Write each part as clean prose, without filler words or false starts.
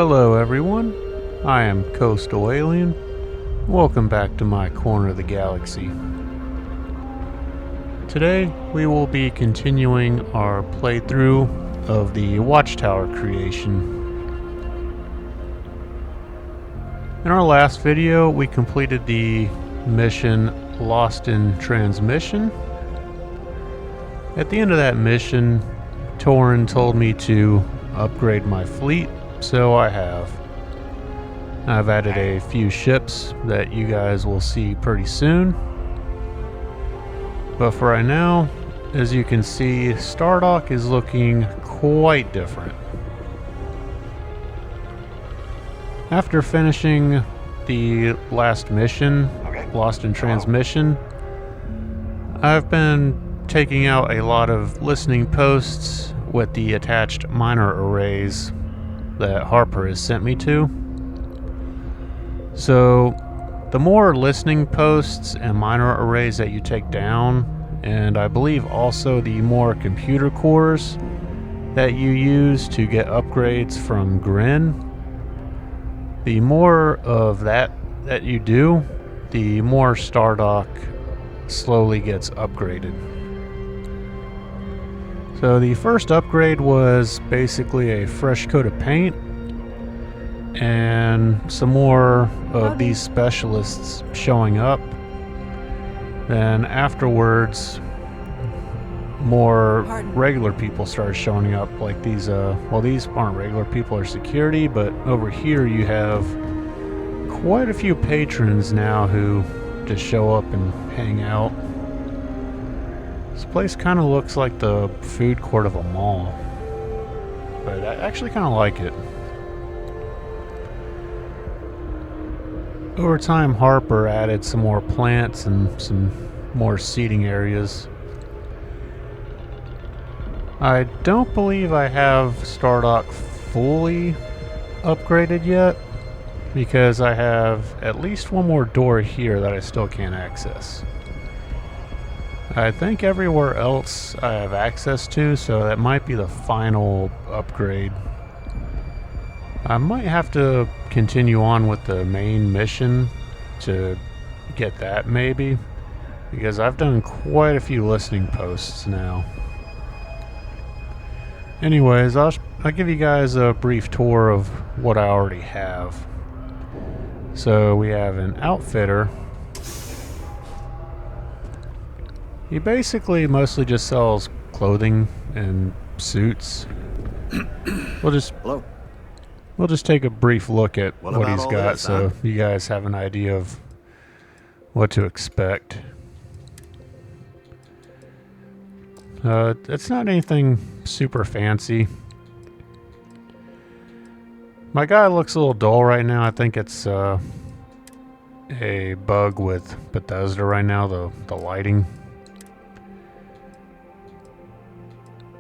Hello everyone, I am Coastal Alien. Welcome back to my corner of the galaxy. Today we will be continuing our playthrough of the Watchtower creation. In our last video we completed the mission Lost in Transmission. At the end of that mission, Torin told me to upgrade my fleet, so I have. I've added a few ships that you guys will see pretty soon. But for right now, as you can see, Stardock is looking quite different. After finishing the last mission, Lost in Transmission, I've been taking out a lot of listening posts with the attached minor arrays that Harper has sent me to. So the more listening posts and minor arrays that you take down, and I believe also the more computer cores that you use to get upgrades from Gren, the more of that you do, the more Stardock slowly gets upgraded. So the first upgrade was basically a fresh coat of paint and some more of these specialists showing up. Then afterwards, more regular people started showing up, like these, well, these aren't regular people, are security, but over here you have quite a few patrons now who just show up and hang out. This place kind of looks like the food court of a mall, but I actually kind of like it. Over time, Harper added some more plants and some more seating areas. I don't believe I have Stardock fully upgraded yet, because I have at least one more door here that I still can't access. I think everywhere else I have access to, so that might be the final upgrade. I might have to continue on with the main mission to get that, maybe, because I've done quite a few listening posts now. Anyways, I'll give you guys a brief tour of what I already have. So we have an outfitter. He basically mostly just sells clothing and suits. We'll just take a brief look at what he's got, so you guys have an idea of what to expect. It's not anything super fancy. My guy looks a little dull right now. I think it's a bug with Bethesda right now, the lighting.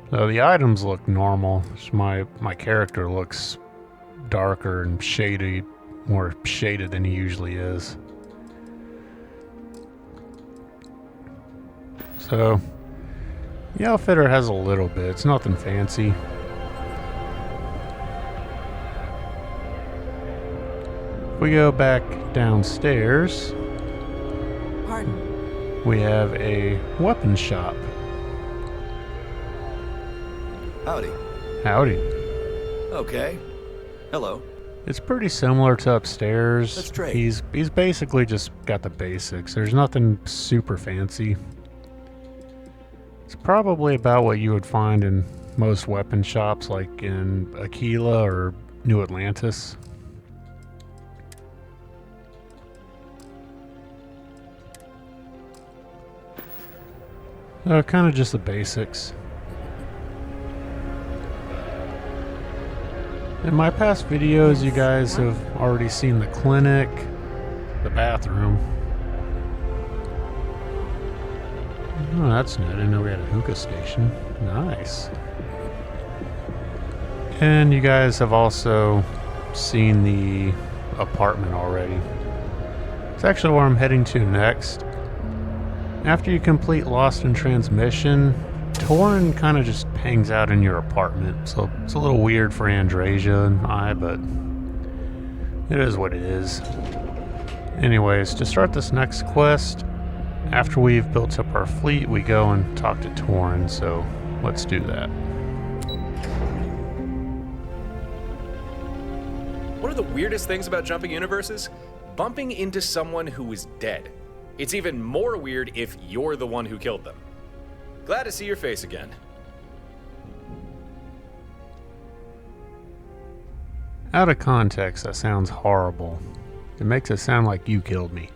So the items look normal. My character looks darker and shady, more shaded than he usually is. So the outfitter has a little bit. It's nothing fancy. If we go back downstairs, we have a weapon shop. Howdy. Howdy. Okay. Hello. It's pretty similar to upstairs. Let's trade. He's basically just got the basics. There's nothing super fancy. It's probably about what you would find in most weapon shops, like in Aquila or New Atlantis. Kind of just the basics. In my past videos, you guys have already seen the clinic, the bathroom. Oh, that's neat. I didn't know we had a hookah station. Nice. And you guys have also seen the apartment already. It's actually where I'm heading to next. After you complete Lost in Transmission, Torin kind of just hangs out in your apartment, so it's a little weird for Andrasia and I, but It is what it is. Anyways, to start this next quest, after we've built up our fleet, we go and talk to Torin, so let's do that. One of the weirdest things about jumping universes? Bumping into someone who is dead. It's even more weird if you're the one who killed them. Glad to see your face again. Out of context, that sounds horrible. It makes it sound like you killed me.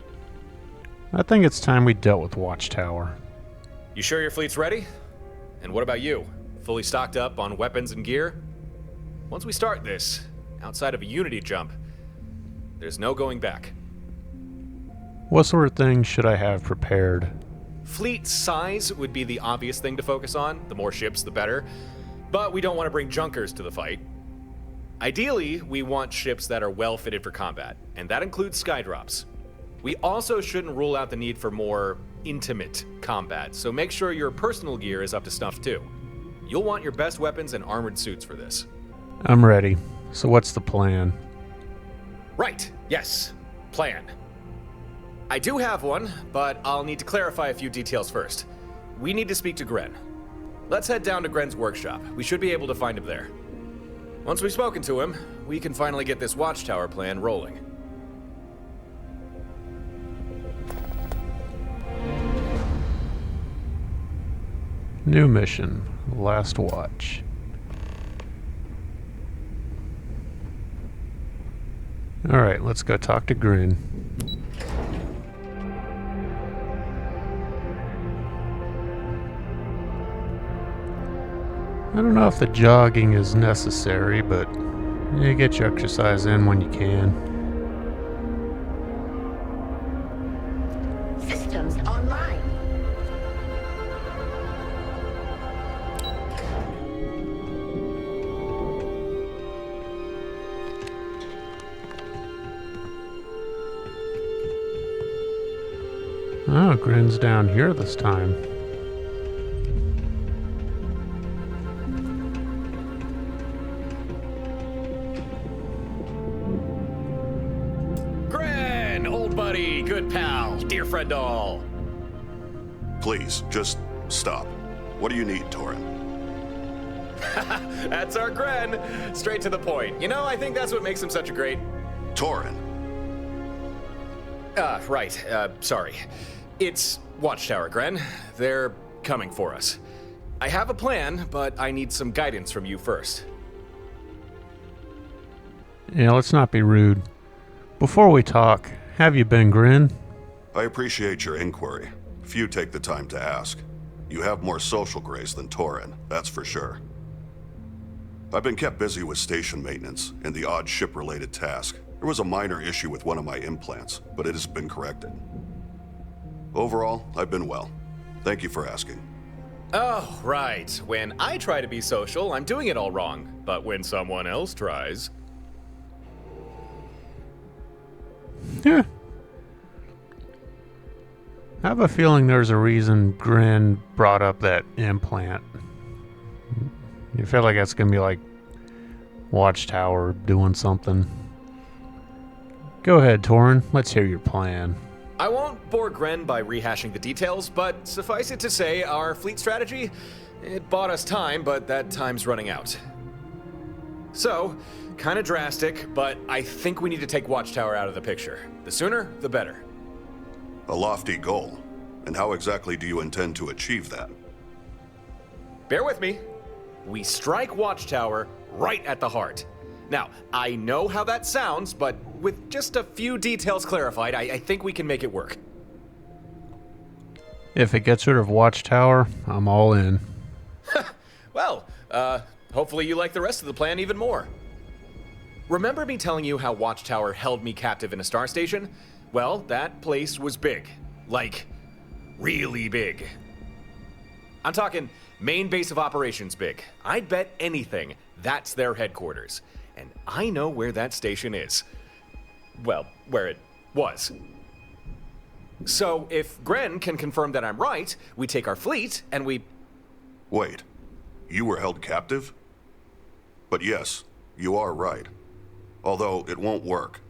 I think it's time we dealt with Watchtower. You sure your fleet's ready? And what about you? Fully stocked up on weapons and gear? Once we start this, outside of a Unity jump, there's no going back. What sort of things should I have prepared? Fleet size would be the obvious thing to focus on. The more ships, the better. But we don't want to bring junkers to the fight. Ideally, we want ships that are well fitted for combat, and that includes skydrops. We also shouldn't rule out the need for more intimate combat, so make sure your personal gear is up to snuff too. You'll want your best weapons and armored suits for this. I'm ready. So what's the plan? Right, yes. Plan. I do have one, but I'll need to clarify a few details first. We need to speak to Gren. Let's head down to Gren's workshop. We should be able to find him there. Once we've spoken to him, we can finally get this Watchtower plan rolling. New mission. Last watch. Alright, let's go talk to Gren. I don't know if the jogging is necessary, but you get your exercise in when you can. Systems online. Oh, Gren's down here this time. Gren, old buddy, good pal, dear friend all. Please, just stop. What do you need, Torin? That's our Gren. Straight to the point. You know, I think that's what makes him such a great... Torin! Right. Sorry. It's Watchtower, Gren. They're coming for us. I have a plan, but I need some guidance from you first. Yeah, let's not be rude. Before we talk, have you been, Gren? I appreciate your inquiry. Few take the time to ask. You have more social grace than Torin, that's for sure. I've been kept busy with station maintenance and the odd ship-related task. There was a minor issue with one of my implants, but it has been corrected. Overall, I've been well. Thank you for asking. Oh, right. When I try to be social, I'm doing it all wrong. But when someone else tries... Yeah. I have a feeling there's a reason Gren brought up that implant. You feel like that's going to be like Watchtower doing something. Go ahead, Torin. Let's hear your plan. I won't bore Gren by rehashing the details, but suffice it to say, our fleet strategy, it bought us time, but that time's running out. So, kind of drastic, but I think we need to take Watchtower out of the picture. The sooner, the better. A lofty goal. And how exactly do you intend to achieve that? Bear with me. We strike Watchtower right at the heart. Now, I know how that sounds, but with just a few details clarified, I think we can make it work. If it gets rid of Watchtower, I'm all in. Well, hopefully you like the rest of the plan even more. Remember me telling you how Watchtower held me captive in a star station? Well, that place was big. Like, really big. I'm talking main base of operations big. I'd bet anything that's their headquarters. And I know where that station is. Well, where it was. So if Gren can confirm that I'm right, we take our fleet and we... Wait, you were held captive? But yes, you are right. Although it won't work.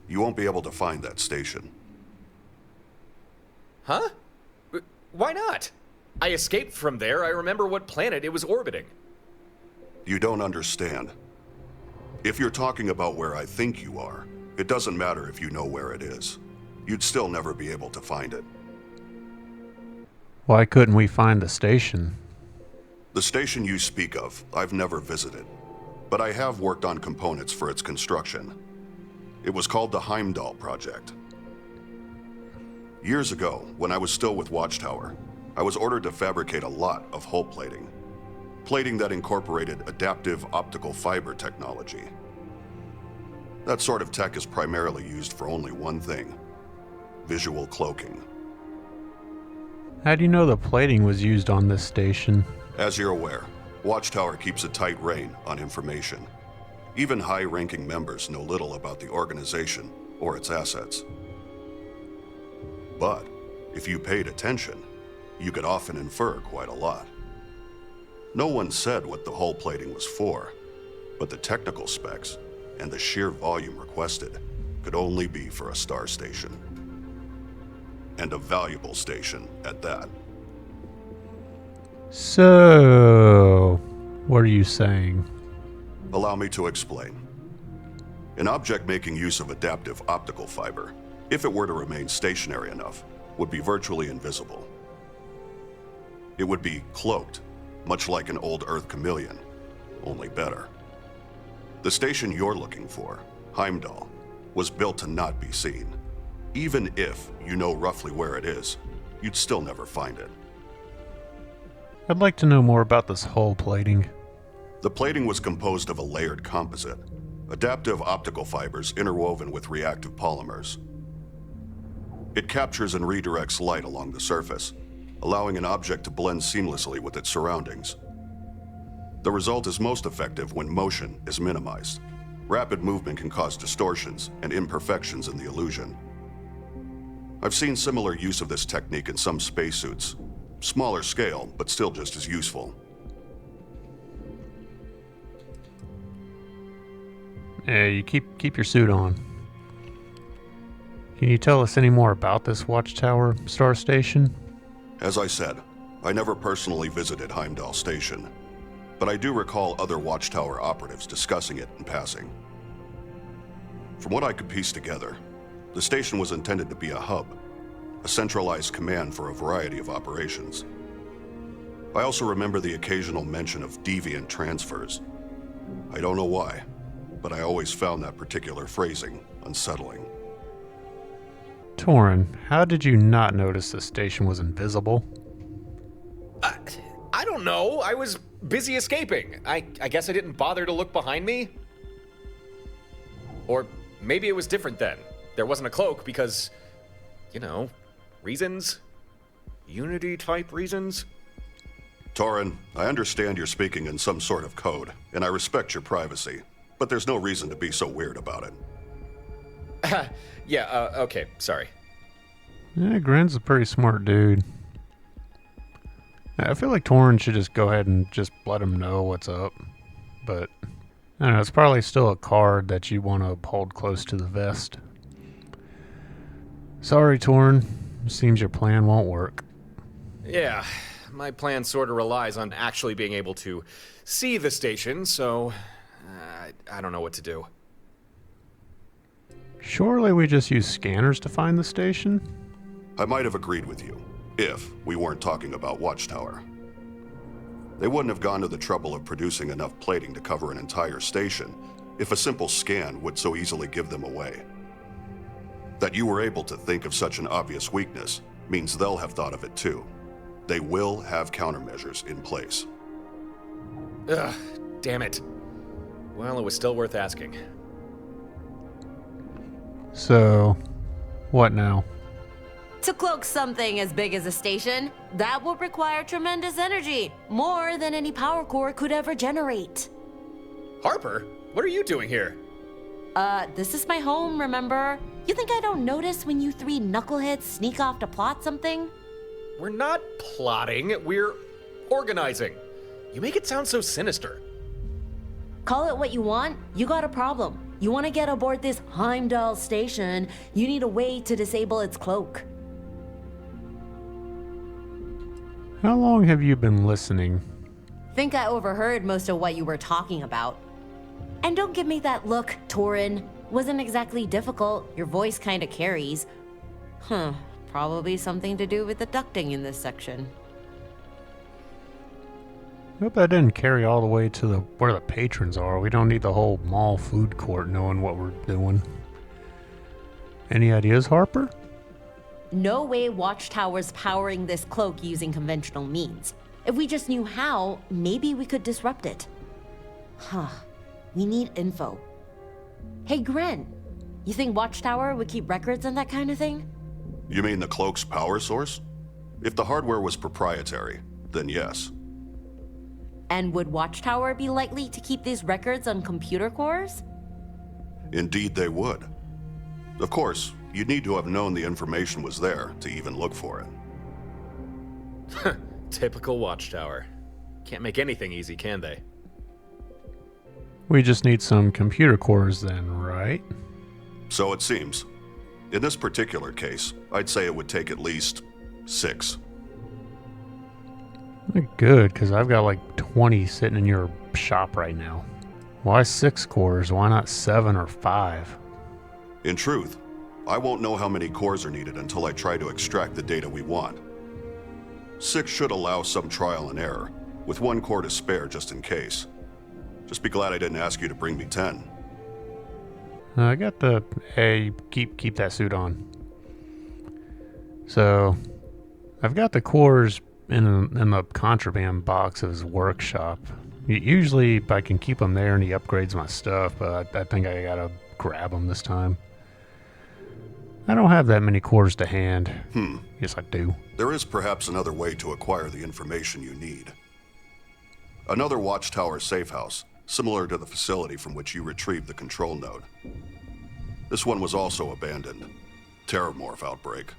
You won't be able to find that station. Huh? Why not? I escaped from there. I remember what planet it was orbiting. You don't understand. If you're talking about where I think you are, it doesn't matter if you know where it is. You'd still never be able to find it. Why couldn't we find the station? The station you speak of, I've never visited, but I have worked on components for its construction. It was called the Heimdall Project. Years ago, when I was still with Watchtower, I was ordered to fabricate a lot of hull plating. Plating that incorporated adaptive optical fiber technology. That sort of tech is primarily used for only one thing: visual cloaking. How do you know the plating was used on this station? As you're aware, Watchtower keeps a tight rein on information. Even high-ranking members know little about the organization or its assets. But if you paid attention, you could often infer quite a lot. No one said what the hull plating was for, but the technical specs and the sheer volume requested could only be for a star station. And a valuable station at that. So, what are you saying? Allow me to explain. An object making use of adaptive optical fiber, if it were to remain stationary enough, would be virtually invisible. It would be cloaked, much like an old Earth chameleon, only better. The station you're looking for, Heimdall, was built to not be seen. Even if you know roughly where it is, you'd still never find it. I'd like to know more about this hull plating. The plating was composed of a layered composite, adaptive optical fibers interwoven with reactive polymers. It captures and redirects light along the surface, allowing an object to blend seamlessly with its surroundings. The result is most effective when motion is minimized. Rapid movement can cause distortions and imperfections in the illusion. I've seen similar use of this technique in some spacesuits. Smaller scale, but still just as useful. Yeah, you keep your suit on. Can you tell us any more about this Watchtower star station? As I said, I never personally visited Heimdall Station, but I do recall other Watchtower operatives discussing it in passing. From what I could piece together, the station was intended to be a hub, a centralized command for a variety of operations. I also remember the occasional mention of deviant transfers. I don't know why, but I always found that particular phrasing unsettling. Torin, how did you not notice the station was invisible? I don't know. I was busy escaping. I guess I didn't bother to look behind me. Or maybe it was different then. There wasn't a cloak because, you know, reasons? Unity-type reasons? Torin, I understand you're speaking in some sort of code, and I respect your privacy, but there's no reason to be so weird about it. Yeah, okay, sorry. Yeah, Gren's a pretty smart dude. I feel like Torin should just go ahead and just let him know what's up. But, I don't know, it's probably still a card that you want to hold close to the vest. Sorry, Torin. Seems your plan won't work. Yeah, my plan sort of relies on actually being able to see the station, so I don't know what to do. Surely we just use scanners to find the station? I might have agreed with you, if we weren't talking about Watchtower. They wouldn't have gone to the trouble of producing enough plating to cover an entire station if a simple scan would so easily give them away. That you were able to think of such an obvious weakness means they'll have thought of it too. They will have countermeasures in place. Ugh, damn it. Well, it was still worth asking. So, what now? To cloak something as big as a station, that would require tremendous energy, more than any power core could ever generate. Harper, what are you doing here? This is my home, remember? You think I don't notice when you three knuckleheads sneak off to plot something? We're not plotting, we're organizing. You make it sound so sinister. Call it what you want, you got a problem. You want to get aboard this Heimdall Station, you need a way to disable its cloak. How long have you been listening? Think I overheard most of what you were talking about. And don't give me that look, Torin. Wasn't exactly difficult. Your voice kinda carries. Huh. Probably something to do with the ducting in this section. Hope that didn't carry all the way to where the patrons are. We don't need the whole mall food court knowing what we're doing. Any ideas, Harper? No way Watchtower's powering this cloak using conventional means. If we just knew how, maybe we could disrupt it. Huh. We need info. Hey, Gren. You think Watchtower would keep records and that kind of thing? You mean the cloak's power source? If the hardware was proprietary, then yes. And would Watchtower be likely to keep these records on computer cores? Indeed they would. Of course, you'd need to have known the information was there to even look for it. Typical Watchtower. Can't make anything easy, can they? We just need some computer cores then, right? So it seems. In this particular case, I'd say it would take at least 6. Good, because I've got like 20 sitting in your shop right now. Why 6 cores? Why not 7 or 5? In truth, I won't know how many cores are needed until I try to extract the data we want. 6 should allow some trial and error, with 1 core to spare just in case. Just be glad I didn't ask you to bring me 10. I got the... Hey, keep that suit on. So, I've got the cores in the contraband box of his workshop. Usually I can keep them there and he upgrades my stuff, but I think I gotta grab them this time. I don't have that many cores to hand. Yes, I do. There is perhaps another way to acquire the information you need. Another Watchtower safehouse, similar to the facility from which you retrieved the control node. This one was also abandoned. Terrormorph outbreak.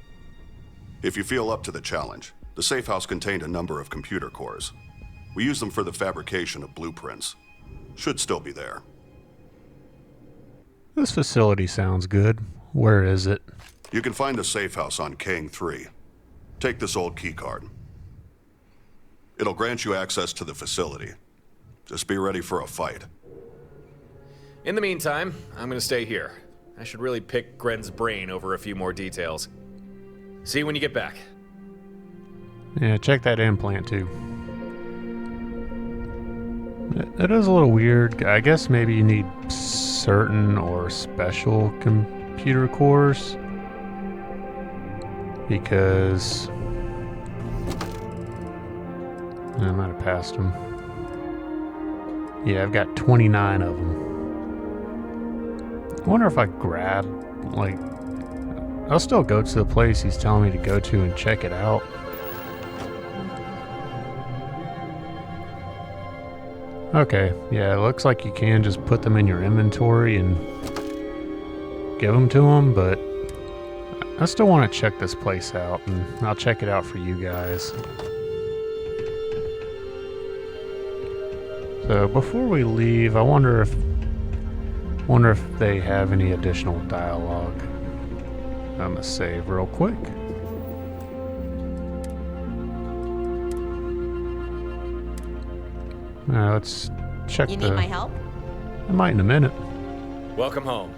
If you feel up to the challenge, the safehouse contained a number of computer cores. We use them for the fabrication of blueprints. Should still be there. This facility sounds good. Where is it? You can find the safehouse on Kang III. Take this old keycard. It'll grant you access to the facility. Just be ready for a fight. In the meantime, I'm gonna stay here. I should really pick Gren's brain over a few more details. See you when you get back. Yeah, check that implant too. It is a little weird. I guess maybe you need certain or special computer cores. Because... I might have passed them. Yeah, I've got 29 of them. I wonder if I grab, like... I'll still go to the place he's telling me to go to and check it out. Okay, yeah, it looks like you can just put them in your inventory and give them to him, but I still want to check this place out, and I'll check it out for you guys. So before we leave, I wonder if they have any additional dialogue. I'm gonna save real quick. Let's check You need my help? I might in a minute. Welcome home.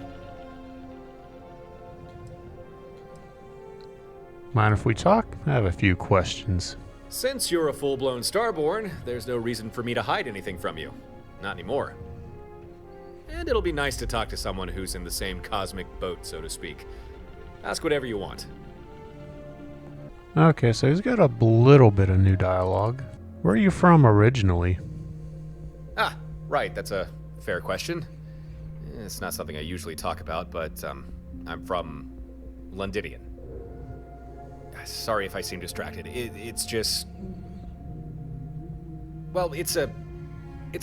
Mind if we talk? I have a few questions. Since you're a full-blown Starborn, there's no reason for me to hide anything from you. Not anymore. And it'll be nice to talk to someone who's in the same cosmic boat, so to speak. Ask whatever you want. Okay, so he's got a little bit of new dialogue. Where are you from originally? Ah, right, that's a fair question. It's not something I usually talk about, but I'm from Londinian. Sorry if I seem distracted. It's just... Well, it's a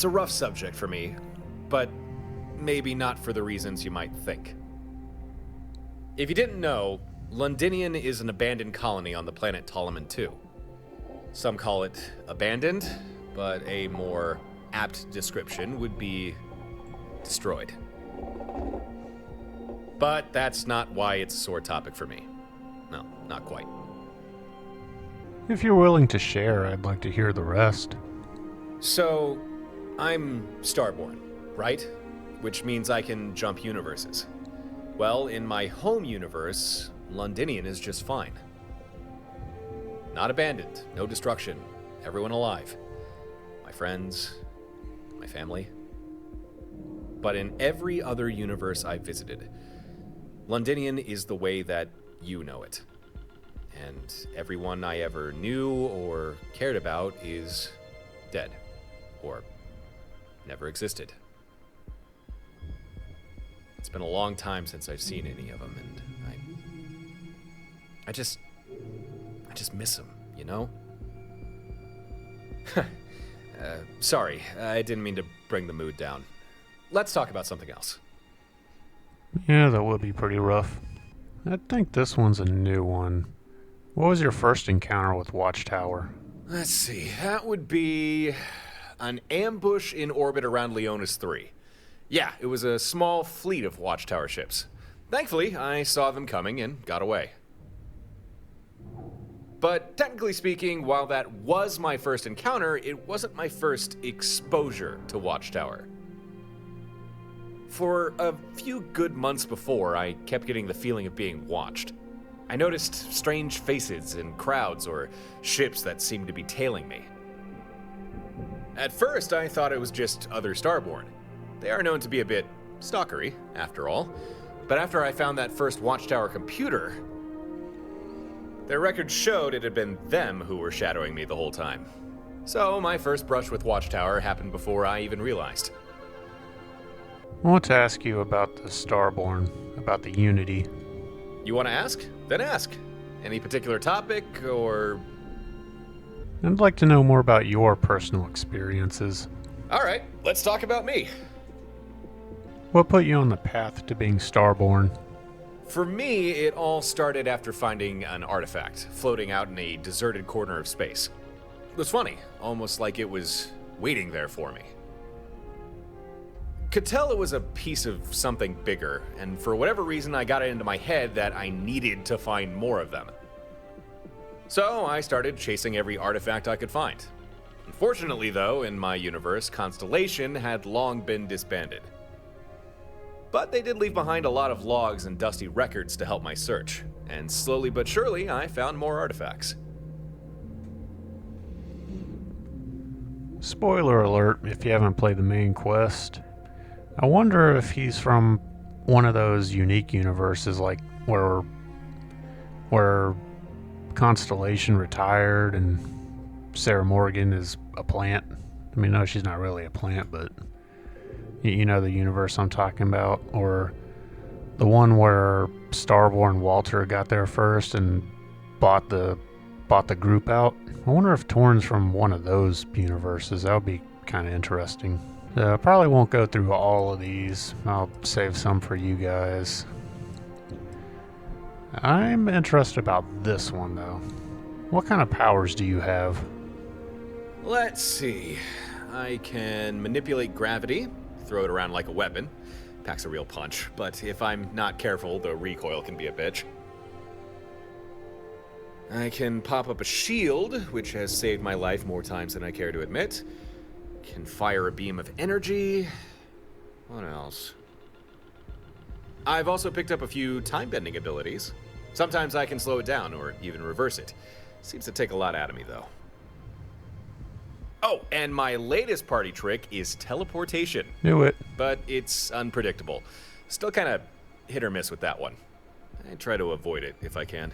rough subject for me, but maybe not for the reasons you might think. If you didn't know, Londinian is an abandoned colony on the planet Ptolemy II. Some call it abandoned, but a more apt description would be destroyed. But that's not why it's a sore topic for me. No, not quite. If you're willing to share, I'd like to hear the rest. So, I'm Starborn, right? Which means I can jump universes. Well, in my home universe, Londinian is just fine. Not abandoned, no destruction, everyone alive. My friends, my family. But in every other universe I've visited, Londinian is the way that you know it. And everyone I ever knew or cared about is dead. Or never existed. It's been a long time since I've seen any of them, and I just miss them, you know? Sorry, I didn't mean to bring the mood down. Let's talk about something else. Yeah, that would be pretty rough. I think this one's a new one. What was your first encounter with Watchtower? Let's see, that would be an ambush in orbit around Leonis III. Yeah, it was a small fleet of Watchtower ships. Thankfully, I saw them coming and got away. But technically speaking, while that was my first encounter, it wasn't my first exposure to Watchtower. For a few good months before, I kept getting the feeling of being watched. I noticed strange faces in crowds or ships that seemed to be tailing me. At first, I thought it was just other Starborn. They are known to be a bit stalkery, after all. But after I found that first Watchtower computer, their records showed it had been them who were shadowing me the whole time. So my first brush with Watchtower happened before I even realized. I want to ask you about the Starborn, about the Unity. You want to ask? Then ask. Any particular topic, or... I'd like to know more about your personal experiences. Alright, let's talk about me. What put you on the path to being Starborn? For me, it all started after finding an artifact floating out in a deserted corner of space. It was funny, almost like it was waiting there for me. Could tell it was a piece of something bigger, and for whatever reason I got it into my head that I needed to find more of them. So I started chasing every artifact I could find. Unfortunately though, in my universe, Constellation had long been disbanded. But they did leave behind a lot of logs and dusty records to help my search, and slowly but surely I found more artifacts. Spoiler alert if you haven't played the main quest. I wonder if he's from one of those unique universes, like where Constellation retired and Sarah Morgan is a plant. I mean, no, she's not really a plant, but you know the universe I'm talking about, or the one where Starborn Walter got there first and bought the group out. I wonder if Torin's from one of those universes. That would be kind of interesting. Probably won't go through all of these. I'll save some for you guys. I'm interested about this one, though. What kind of powers do you have? Let's see. I can manipulate gravity, throw it around like a weapon. Packs a real punch, but if I'm not careful, the recoil can be a bitch. I can pop up a shield, which has saved my life more times than I care to admit. Can fire a beam of energy. What else? I've also picked up a few time-bending abilities. Sometimes I can slow it down or even reverse it. Seems to take a lot out of me, though. Oh, and my latest party trick is teleportation. Knew it. But it's unpredictable. Still kind of hit or miss with that one. I try to avoid it if I can.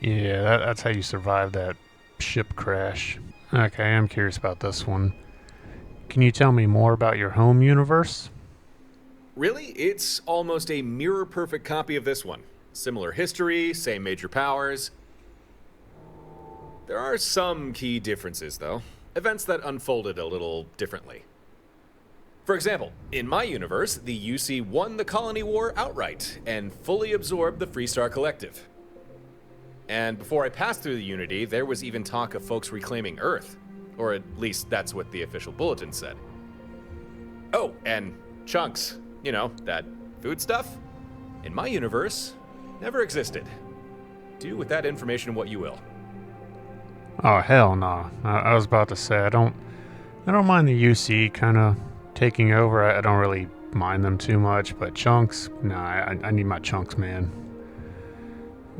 Yeah, that's how you survive that ship crash. Okay, I'm curious about this one. Can you tell me more about your home universe? Really? It's almost a mirror-perfect copy of this one. Similar history, same major powers. There are some key differences, though. Events that unfolded a little differently. For example, in my universe, the UC won the Colony War outright and fully absorbed the Freestar Collective. And before I passed through the Unity, there was even talk of folks reclaiming Earth. Or at least that's what the official bulletin said. Oh, and Chunks. You know, that food stuff? In my universe, never existed. Do with that information what you will. Oh, hell no. I was about to say, I don't mind the UC kind of taking over. I don't really mind them too much, but chunks, nah, I need my chunks, man.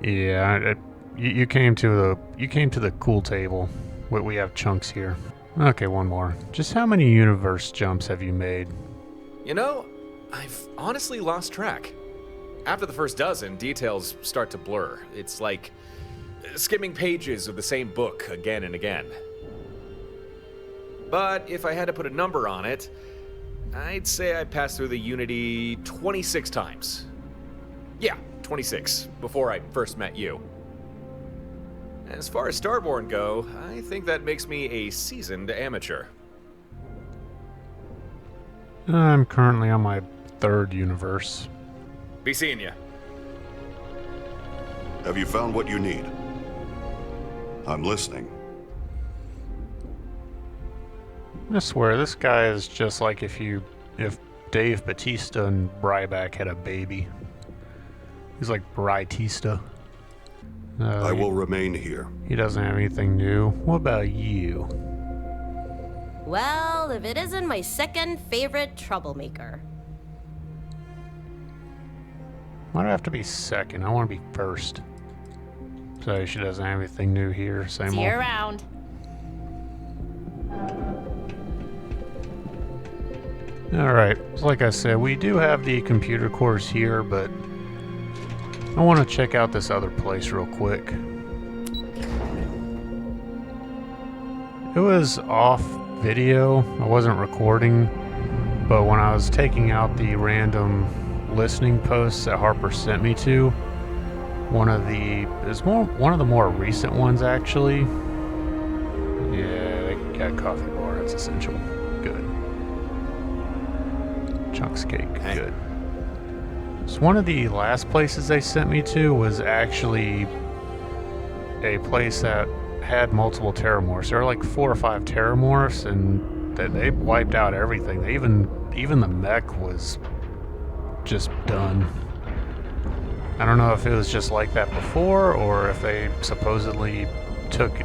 Yeah, you came to the cool table. We have chunks here. Okay, one more. Just how many universe jumps have you made? You know, I've honestly lost track. After the first dozen, details start to blur. It's like skimming pages of the same book again and again. But if I had to put a number on it, I'd say I passed through the Unity 26 times. Yeah, 26, before I first met you. As far as Starborn go, I think that makes me a seasoned amateur. I'm currently on my 3rd universe. Be seeing ya. Have you found what you need? I'm listening. I swear, this guy is just like if Dave Bautista and Ryback had a baby. He's like Brytista. I will remain here. He doesn't have anything new. What about you? Well, if it isn't my second favorite troublemaker. Why do I have to be second? I want to be first. So she doesn't have anything new here. Same See you old. around. Alright, so like I said, we do have the computer cores here, but I want to check out this other place real quick. It was off video, I wasn't recording, but when I was taking out the random listening posts that Harper sent me to, one of the more recent ones actually. Yeah, they got coffee bar, that's essential. Good. Chunks cake, good. So one of the last places they sent me to was actually a place that had multiple Terrormorphs. There were like 4 or 5 Terrormorphs, and they wiped out everything. They even the mech was just done. I don't know if it was just like that before, or if they supposedly took.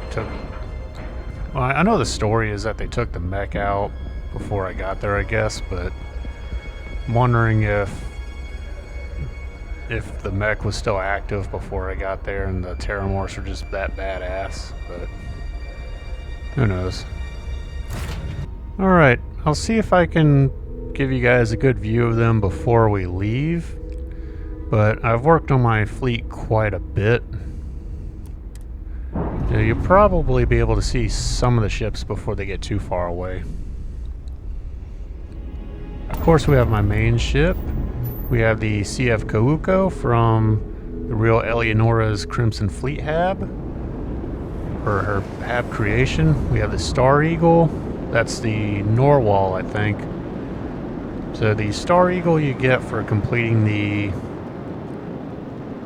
Well, I know the story is that they took the mech out before I got there, I guess, but I'm wondering if the mech was still active before I got there and the Terrormorphs were just that badass, but who knows. Alright, I'll see if I can give you guys a good view of them before we leave, but I've worked on my fleet quite a bit. You'll probably be able to see some of the ships before they get too far away. Of course, we have my main ship. We have the CF Kauko from the real Eleonora's Crimson Fleet Hab, or her Hab creation. We have the Star Eagle. That's the Norwal, I think. So the Star Eagle you get for completing the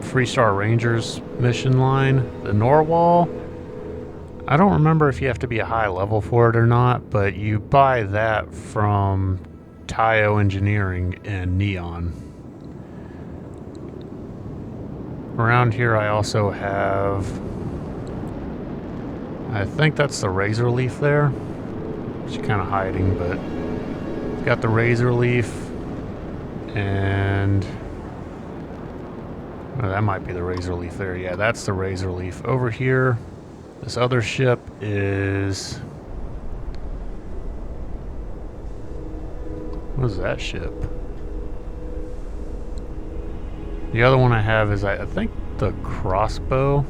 Freestar Rangers mission line. The Norwal, I don't remember if you have to be a high level for it or not, but you buy that from Taio Engineering and Neon. Around here I also have, I think that's the Razor Leaf there. She's kind of hiding, but got the Razor Leaf, and oh, that might be the Razor Leaf there. Yeah, that's the Razor Leaf. Over here, this other ship is, what is that ship? The other one I have is, I think, the Crossbow.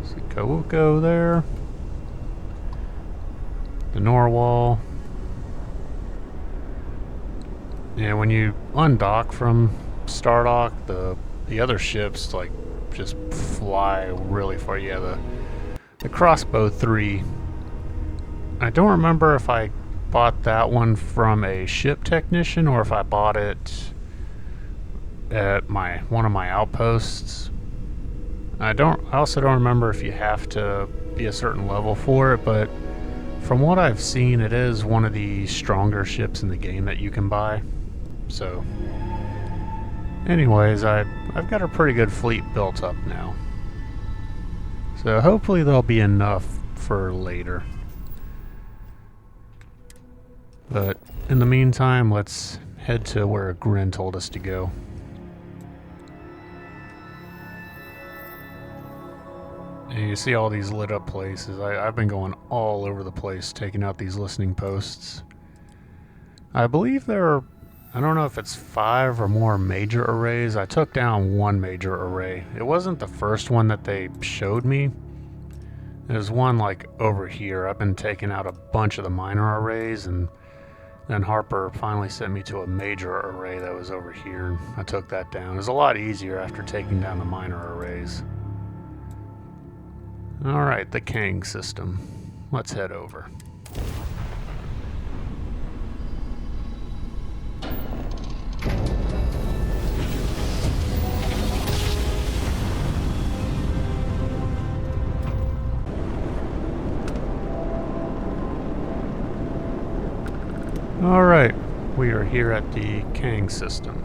Is the Kauko there? The Norwal. Yeah, when you undock from Stardock, the other ships like just fly really far. Yeah, the Crossbow 3. I don't remember if I bought that one from a ship technician or if I bought it at one of my outposts. I also don't remember if you have to be a certain level for it, but from what I've seen, it is one of the stronger ships in the game that you can buy. So, anyways, I've got a pretty good fleet built up now. So hopefully there'll be enough for later. But in the meantime, let's head to where Gren told us to go. And you see all these lit up places. I've been going all over the place taking out these listening posts. I believe there are, I don't know if it's 5 or more major arrays. I took down one major array. It wasn't the first one that they showed me. There's one like over here. I've been taking out a bunch of the minor arrays, and then Harper finally sent me to a major array that was over here, and I took that down. It was a lot easier after taking down the minor arrays. Alright, the Kang system. Let's head over. Alright, we are here at the Kang system.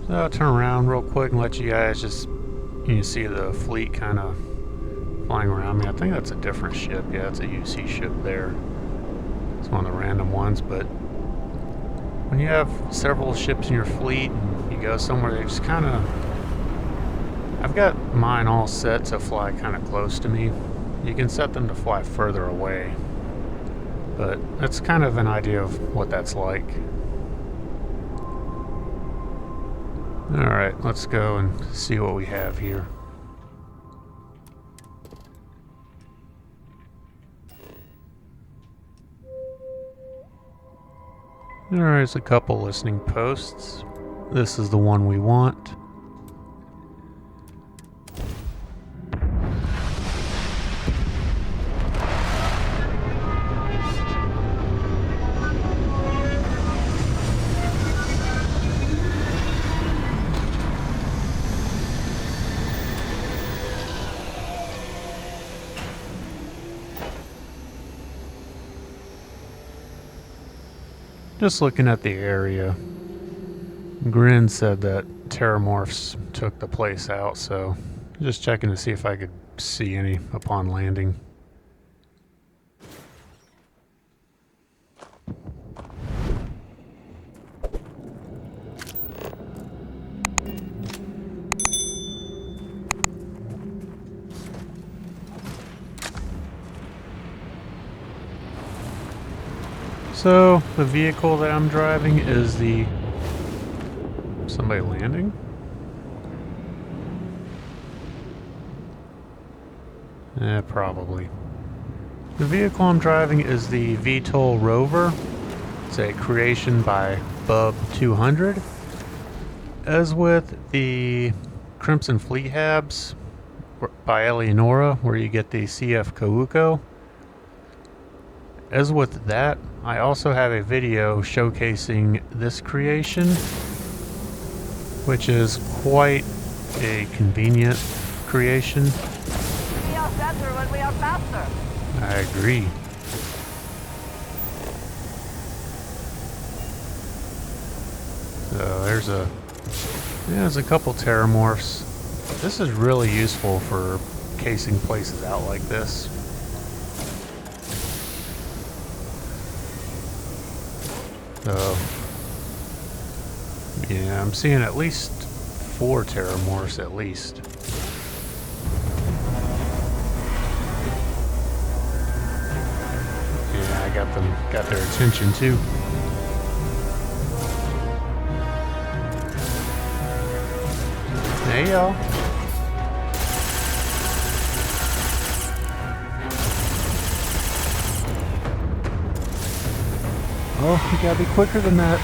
So I'll turn around real quick and let you guys just, you see the fleet kind of flying around me. I think that's a different ship. Yeah, it's a UC ship there. It's one of the random ones, but when you have several ships in your fleet and you go somewhere, they just kind of... I've got mine all set to fly kind of close to me. You can set them to fly further away, but that's kind of an idea of what that's like. Alright, let's go and see what we have here. There's a couple listening posts. This is the one we want. Just looking at the area, Gren said that Terrormorphs took the place out, so just checking to see if I could see any upon landing. So, the vehicle that I'm driving is the... Somebody landing? Probably. The vehicle I'm driving is the VTOL Rover. It's a creation by Bub 200. As with the Crimson Fleet Habs by Eleonora, where you get the CF Kawuko. As with that, I also have a video showcasing this creation, which is quite a convenient creation. We are better when we are faster. I agree. So there's a couple Terrormorphs. This is really useful for casing places out like this. So, yeah, I'm seeing at least 4 Terrormorphs at least. Yeah, I got their attention too. Hey y'all. Oh, you gotta be quicker than that.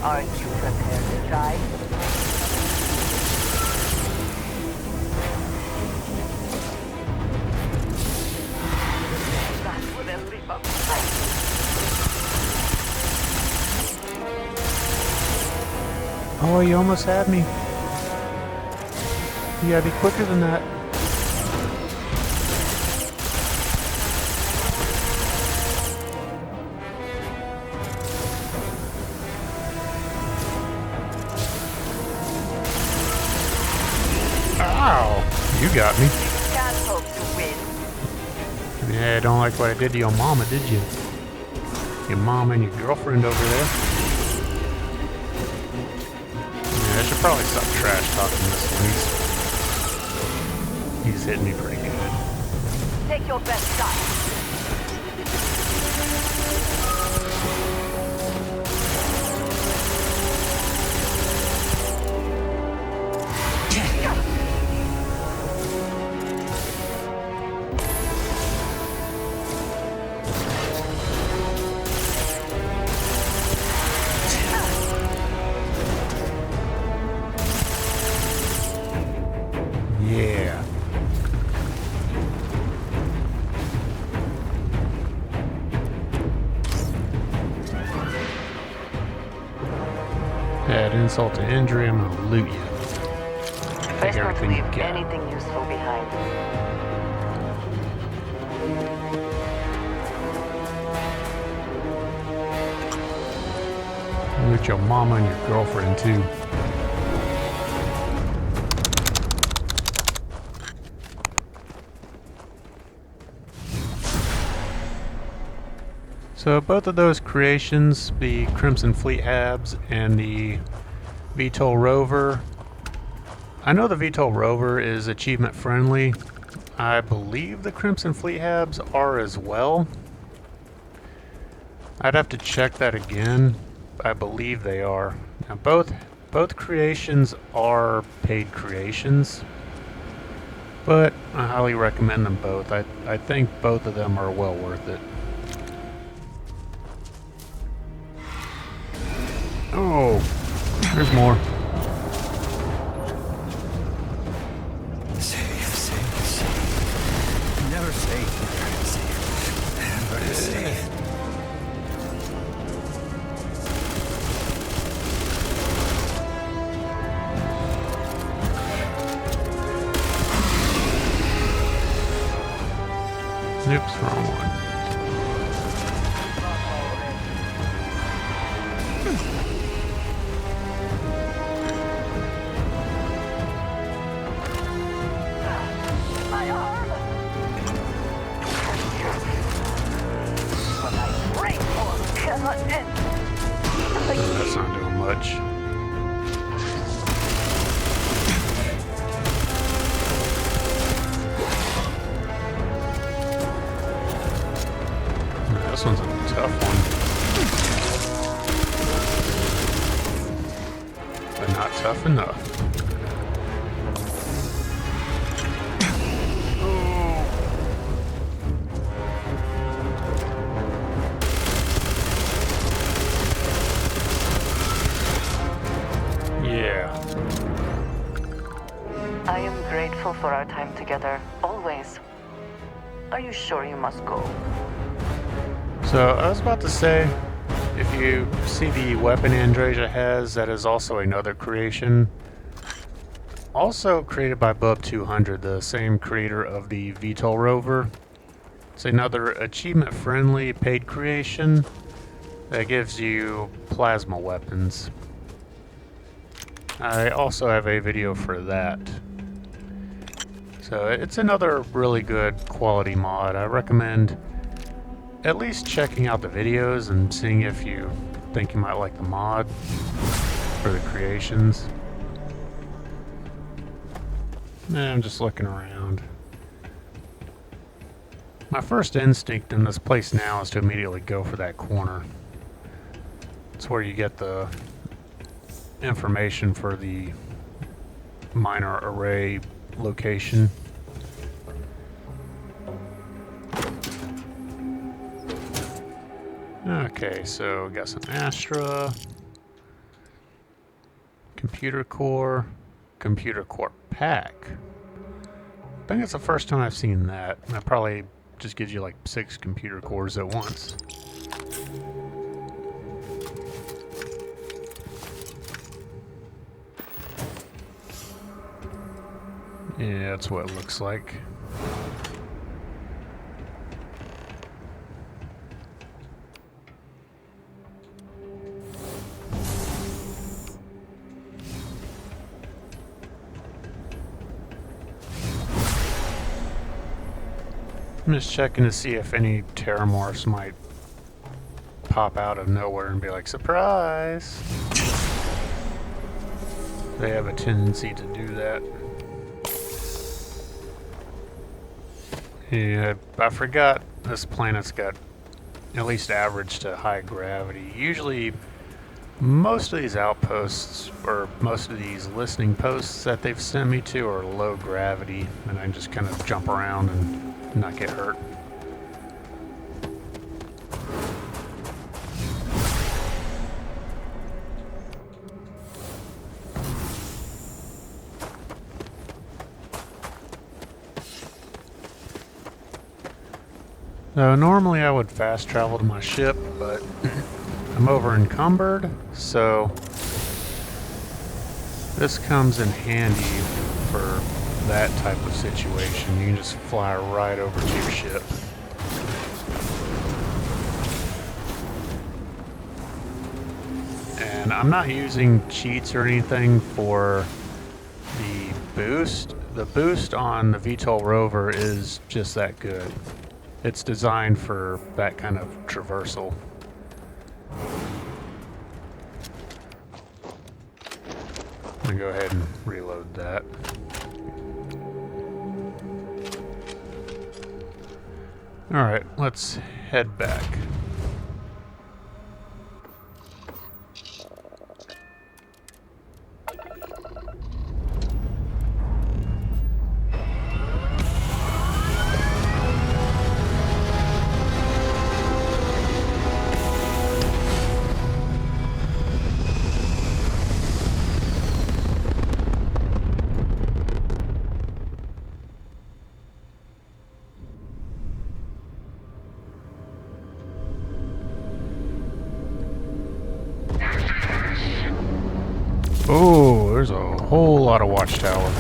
Aren't you prepared to try? That would have been a fight. Oh, you almost had me. You gotta be quicker than that. You got me. You can't hope to win. Yeah, don't like what I did to your mama, did you? Your mom and your girlfriend over there. Yeah, I should probably stop trash talking this one. He's hitting me pretty good. Take your best shot. Yeah. Add insult to injury, I'm gonna loot you. Take Best not to everything you leave got. anything useful behind. Loot your mama and your girlfriend too. So both of those creations, the Crimson Fleet Habs and the VTOL Rover, I know the VTOL Rover is achievement friendly. I believe the Crimson Fleet Habs are as well. I'd have to check that again. I believe they are. Now both creations are paid creations, but I highly recommend them both. I think both of them are well worth it. Oh, there's more. Save. Never save. Never save. Oops, wrong one. My arm! What I pray for cannot end. That's not doing much. This one's a tough one. But not tough enough. Yeah. I am grateful for our time together, always. Are you sure you must go? So I was about to say, if you see the weapon Andreja has, that is also another creation. Also created by Bub 200, the same creator of the VTOL Rover. It's another achievement-friendly paid creation that gives you plasma weapons. I also have a video for that. So it's another really good quality mod. I recommend at least checking out the videos and seeing if you think you might like the mod for the creations. I'm just looking around. My first instinct in this place now is to immediately go for that corner. It's where you get the information for the minor array location. Okay, so we got some Astra, computer core pack. I think it's the first time I've seen that. That probably just gives you like 6 computer cores at once. Yeah, that's what it looks like. I'm just checking to see if any Terrormorphs might pop out of nowhere and be like, surprise! They have a tendency to do that. Yeah, I forgot this planet's got at least average to high gravity. Usually, most of these outposts, or most of these listening posts that they've sent me to are low gravity, and I can just kind of jump around and not get hurt. Now, normally I would fast travel to my ship, but I'm over encumbered, so this comes in handy for that type of situation. You can just fly right over to your ship. And I'm not using cheats or anything for the boost. The boost on the VTOL rover is just that good. It's designed for that kind of traversal. I'm gonna go ahead and reload that. Alright, let's head back. Oh, there's a whole lot of Watchtower.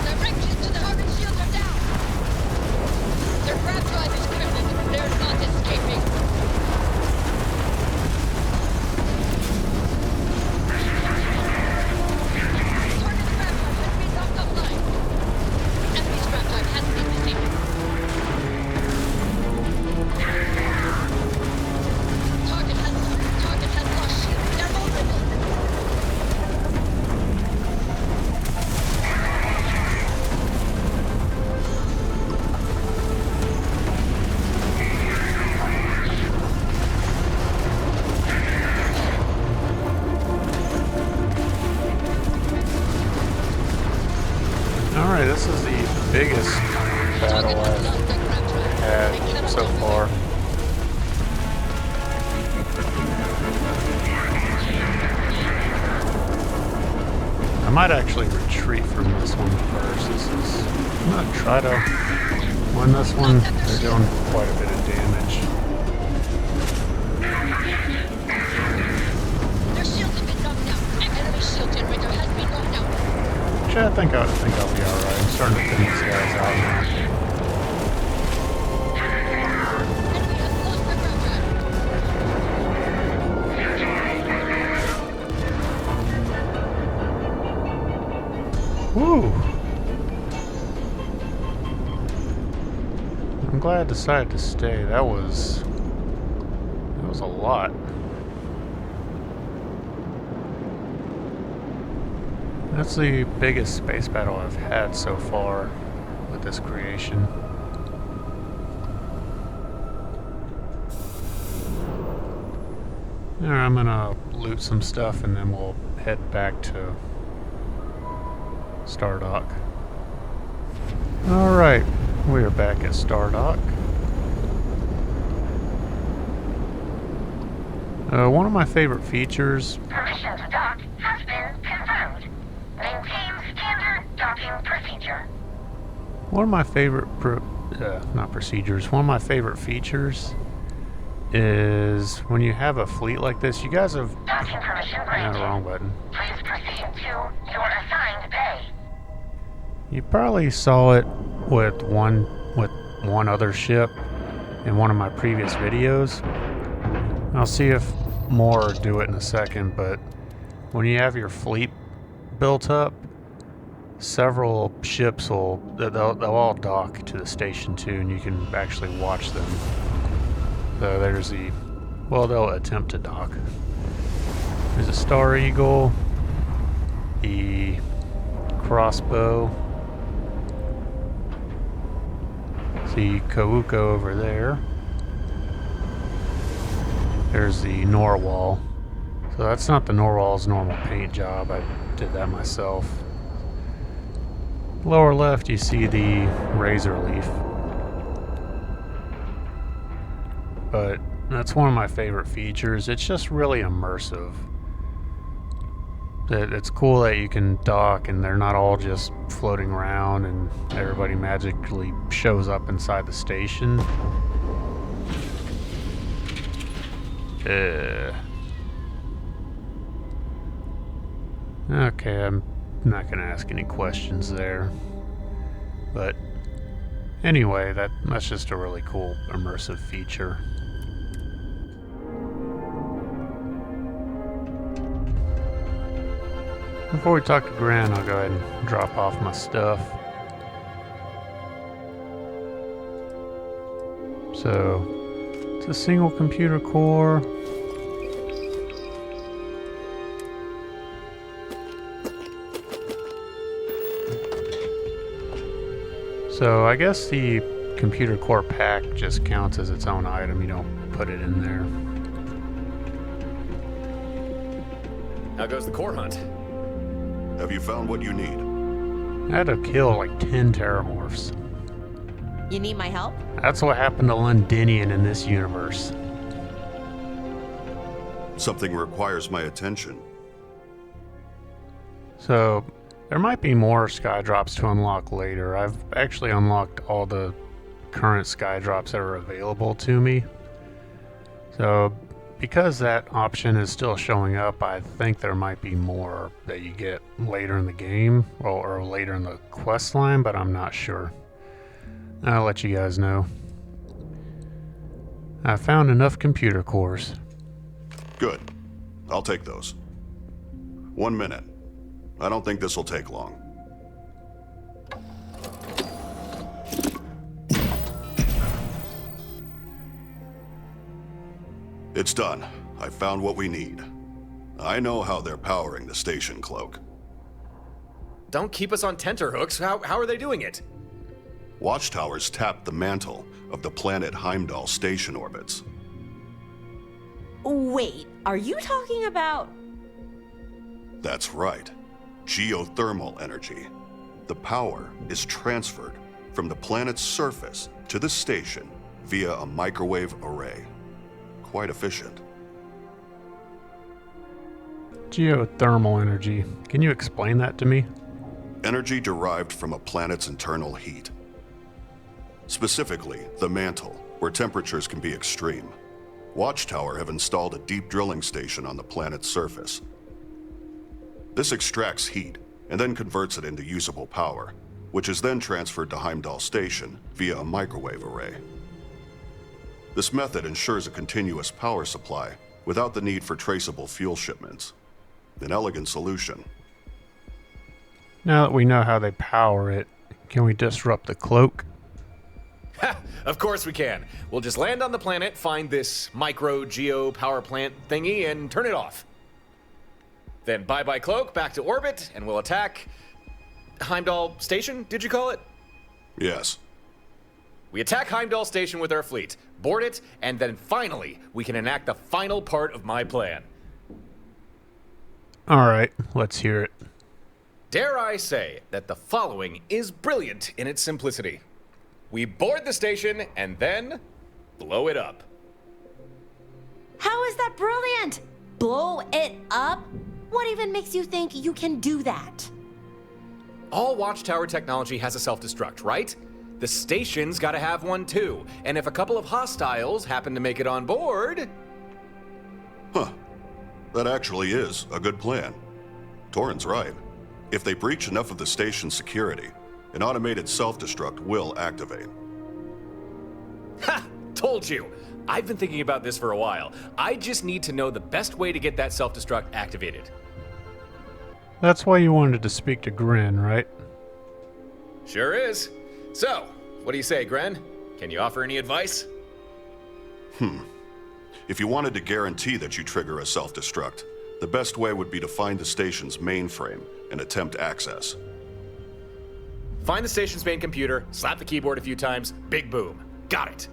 The bridges to the Harper shields are down! Their grab drive is crippled. They're not escaping. Target's grab drive has been knocked offline. Enemy's grab drive has been disabled. Target has lost shield. They're vulnerable. Alright, this is the biggest battle Target has I've lost their grab drive. They had cannot so open far. I might actually retreat from this one first. I'm gonna try to win this one. They're doing quite a bit of damage. Their shield has been knocked out. Enemy shield generator has been knocked out. Actually, I think I'll be alright. I'm starting to thin these guys out now. Enemy has lost their grab drive. Woo! I'm glad I decided to stay. That was a lot. That's the biggest space battle I've had so far with this creation. Alright, I'm gonna loot some stuff and then we'll head back to Stardock. Alright, we're back at Stardock. One of my favorite features. Permission to dock has been confirmed. Maintain standard docking procedure. One of my favorite not procedures. One of my favorite features is when you have a fleet like this. You guys have Docking permission granted. wrong button. Please proceed to your assigned bay. You probably saw it with one other ship in one of my previous videos. I'll see if more do it in a second, but when you have your fleet built up, several ships they'll all dock to the station too, and you can actually watch them. So there's they'll attempt to dock. There's a Star Eagle, the crossbow, see Kawuko over there. There's the Norwal. So that's not the Norwal's normal paint job. I did that myself. Lower left, you see the Razor Leaf. But that's one of my favorite features. It's just really immersive. It's cool that you can dock and they're not all just floating around and everybody magically shows up inside the station. Okay, I'm not going to ask any questions there. But anyway, that's just a really cool immersive feature. Before we talk to Gren, I'll go ahead and drop off my stuff. So, it's a single computer core. So I guess the computer core pack just counts as its own item. You don't put it in there. How goes the core hunt? Have you found what you need? I had to kill like 10 Terrormorphs. You need my help? That's what happened to Londinian in this universe. Something requires my attention. So, there might be more sky drops to unlock later. I've actually unlocked all the current sky drops that are available to me. So, because that option is still showing up, I think there might be more that you get later in the game or later in the quest line, but I'm not sure. I'll let you guys know. I found enough computer cores. Good. I'll take those. 1 minute. I don't think this will take long. It's done. I found what we need. I know how they're powering the station cloak. Don't keep us on tenterhooks. How are they doing it? Watchtowers tapped the mantle of the planet Heimdall Station orbits. Wait, are you talking about... That's right. Geothermal energy. The power is transferred from the planet's surface to the station via a microwave array. Quite efficient. Geothermal energy. Can you explain that to me? Energy derived from a planet's internal heat. Specifically, the mantle, where temperatures can be extreme. Watchtower have installed a deep drilling station on the planet's surface. This extracts heat and then converts it into usable power, which is then transferred to Heimdall Station via a microwave array. This method ensures a continuous power supply without the need for traceable fuel shipments. An elegant solution. Now that we know how they power it, can we disrupt the cloak? Ha! Of course we can. We'll just land on the planet, find this micro-geo power plant thingy, and turn it off. Then bye-bye cloak, back to orbit, and we'll attack... Heimdall Station, did you call it? Yes. We attack Heimdall Station with our fleet, board it, and then finally, we can enact the final part of my plan. Alright, let's hear it. Dare I say that the following is brilliant in its simplicity. We board the station and then blow it up. How is that brilliant? Blow it up? What even makes you think you can do that? All Watchtower technology has a self-destruct, right? The station's gotta have one too. And if a couple of hostiles happen to make it on board... Huh. That actually is a good plan. Torin's right. If they breach enough of the station's security, an automated self-destruct will activate. Ha! Told you! I've been thinking about this for a while. I just need to know the best way to get that self-destruct activated. That's why you wanted to speak to Gren, right? Sure is. So, what do you say, Gren? Can you offer any advice? If you wanted to guarantee that you trigger a self-destruct, the best way would be to find the station's mainframe and attempt access. Find the station's main computer, slap the keyboard a few times, big boom. Got it.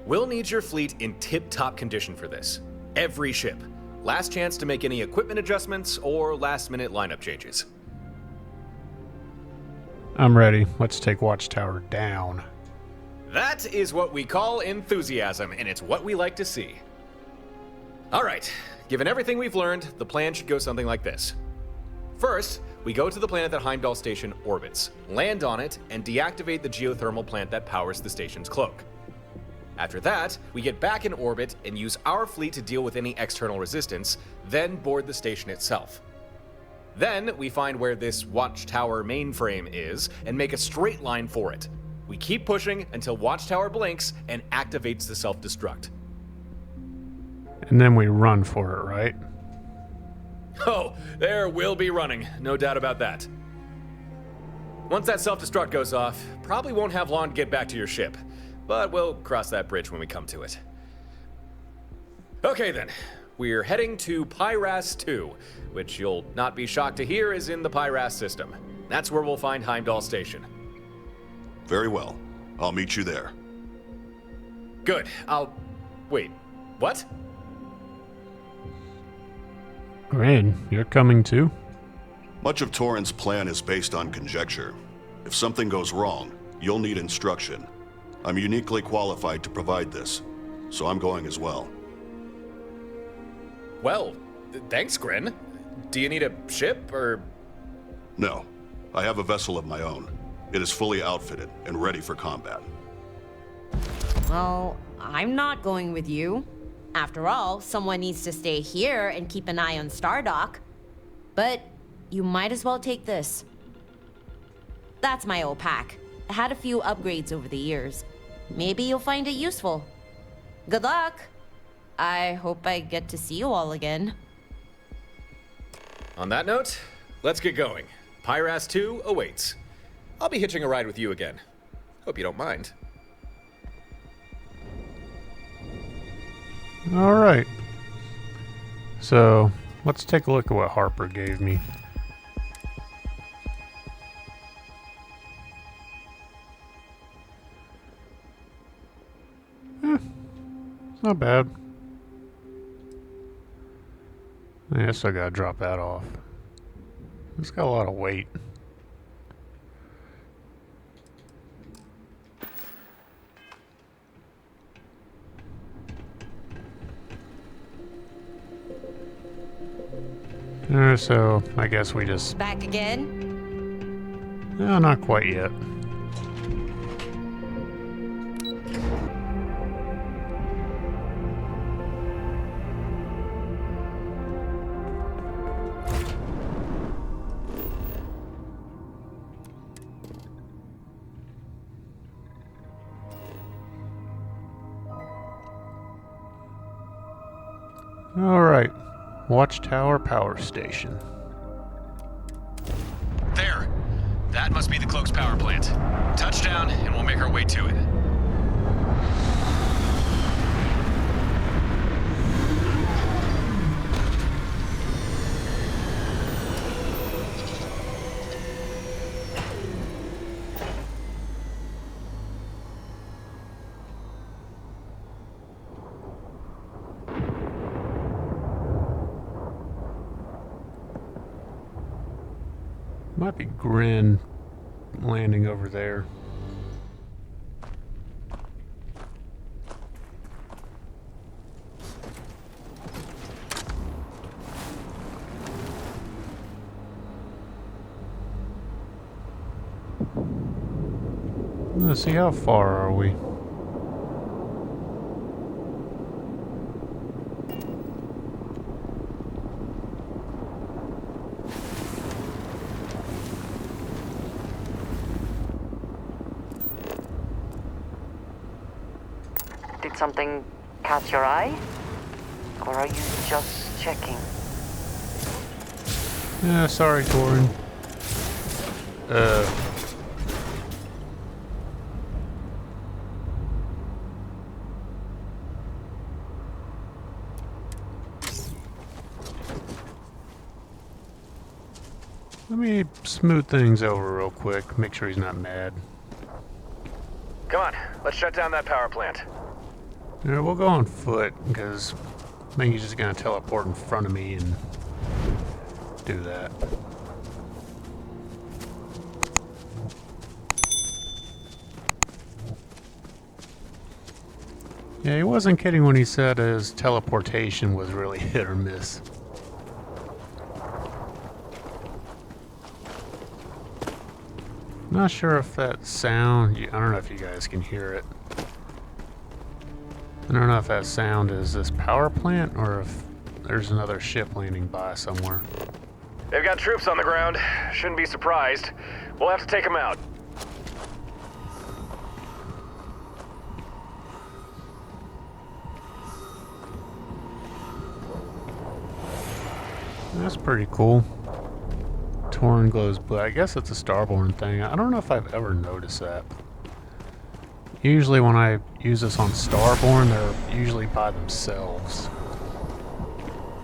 We'll need your fleet in tip-top condition for this. Every ship. Last chance to make any equipment adjustments or last-minute lineup changes. I'm ready. Let's take Watchtower down. That is what we call enthusiasm, and it's what we like to see. All right, given everything we've learned, the plan should go something like this. First, we go to the planet that Heimdall Station orbits, land on it, and deactivate the geothermal plant that powers the station's cloak. After that, we get back in orbit and use our fleet to deal with any external resistance, then board the station itself. Then, we find where this Watchtower mainframe is and make a straight line for it. We keep pushing until Watchtower blinks and activates the self-destruct. And then we run for it, right? Oh, there will be running, no doubt about that. Once that self-destruct goes off, probably won't have long to get back to your ship, but we'll cross that bridge when we come to it. Okay then, we're heading to Pyraas II, which you'll not be shocked to hear is in the Pyraas system. That's where we'll find Heimdall Station. Very well. I'll meet you there. Good, Wait, what? Gren, you're coming too? Much of Torin's plan is based on conjecture. If something goes wrong, you'll need instruction. I'm uniquely qualified to provide this, so I'm going as well. Well, thanks, Gren. Do you need a ship, or...? No. I have a vessel of my own. It is fully outfitted and ready for combat. Well, I'm not going with you. After all, someone needs to stay here and keep an eye on Stardock. But you might as well take this. That's my old pack. I had a few upgrades over the years. Maybe you'll find it useful. Good luck. I hope I get to see you all again. On that note, let's get going. Pyraas II awaits. I'll be hitching a ride with you again. Hope you don't mind. All right. So, let's take a look at what Harper gave me. It's not bad. I guess I gotta drop that off. It's got a lot of weight. So, I guess we just... Back again? No, not quite yet. All right. Watchtower Power Station. There. That must be the Cloak's power plant. Touchdown, and we'll make our way to it. Might be Gren landing over there. Let's see, how far are we? Did something catch your eye? Or are you just checking? Yeah, sorry, Torin. Let me smooth things over real quick, make sure he's not mad. Come on, let's shut down that power plant. Yeah, we'll go on foot, because I think he's just gonna teleport in front of me and do that. Yeah, he wasn't kidding when he said his teleportation was really hit or miss. Not sure if that sound, I don't know if you guys can hear it. I don't know if that sound is this power plant or if there's another ship landing by somewhere. They've got troops on the ground. Shouldn't be surprised. We'll have to take them out. That's pretty cool. Torin glows blue. I guess it's a Starborn thing. I don't know if I've ever noticed that. Usually when I use this on Starborn, they're usually by themselves.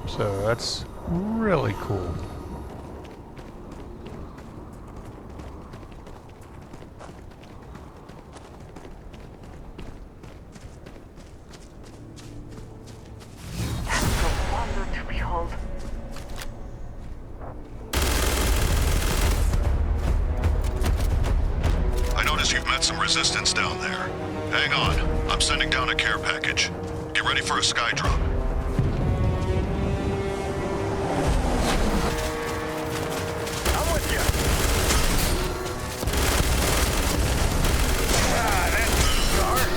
So that's really cool. That's a wonder to behold. I notice you've met some resistance down there. Hang on. I'm sending down a care package. Get ready for a sky drop. I'm with you. Ah, that's a start.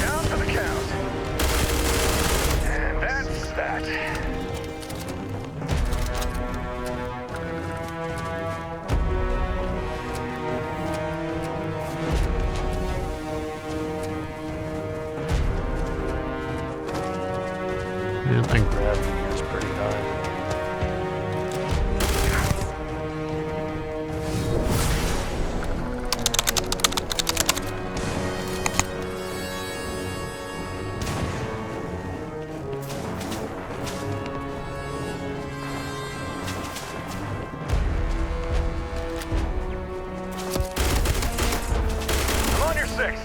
Down for the count. And that's that. Yeah, I think gravity here is pretty high. I'm on your six.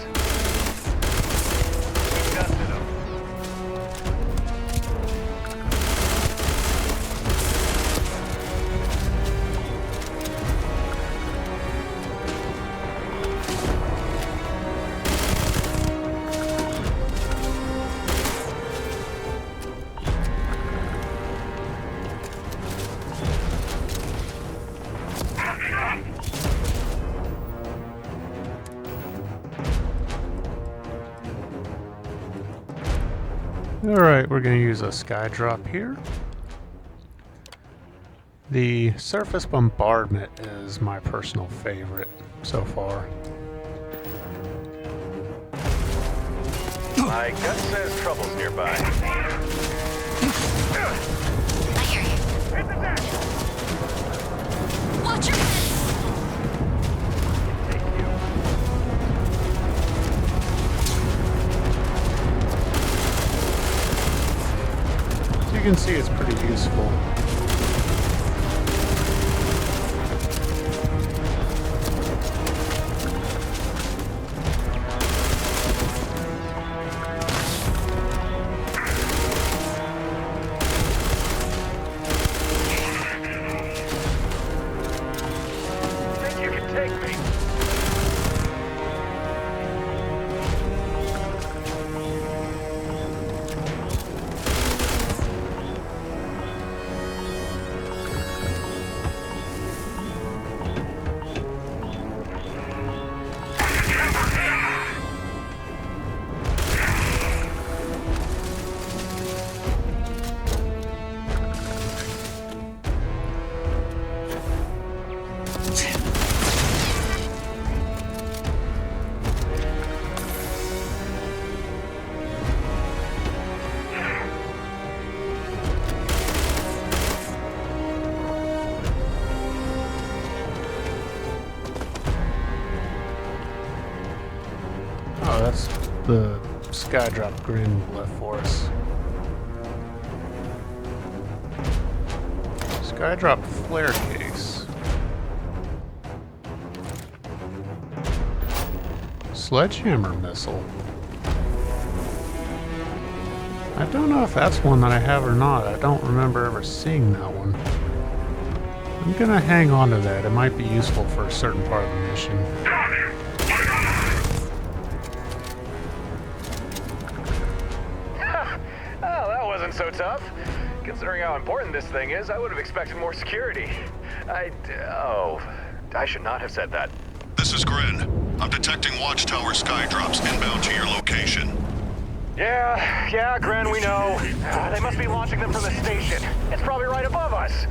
Dusted him. Alright, we're going to use a sky drop here. The surface bombardment is my personal favorite so far. My gut says trouble's nearby. I hear you. Hit the deck! Watch your head! Thank you. As you can see, it's pretty useful. Think you can take me? the Skydrop Gren left for us? Skydrop flare case. Sledgehammer missile. I don't know if that's one that I have or not. I don't remember ever seeing that one. I'm gonna hang on to that. It might be useful for a certain part of the mission. Oh, that wasn't so tough. Considering how important this thing is, I would have expected more security. I should not have said that. This is Gren. I'm detecting Watchtower skydrops inbound to your location. Yeah, Gren, we know. They must be launching them from the station. It's probably right above us.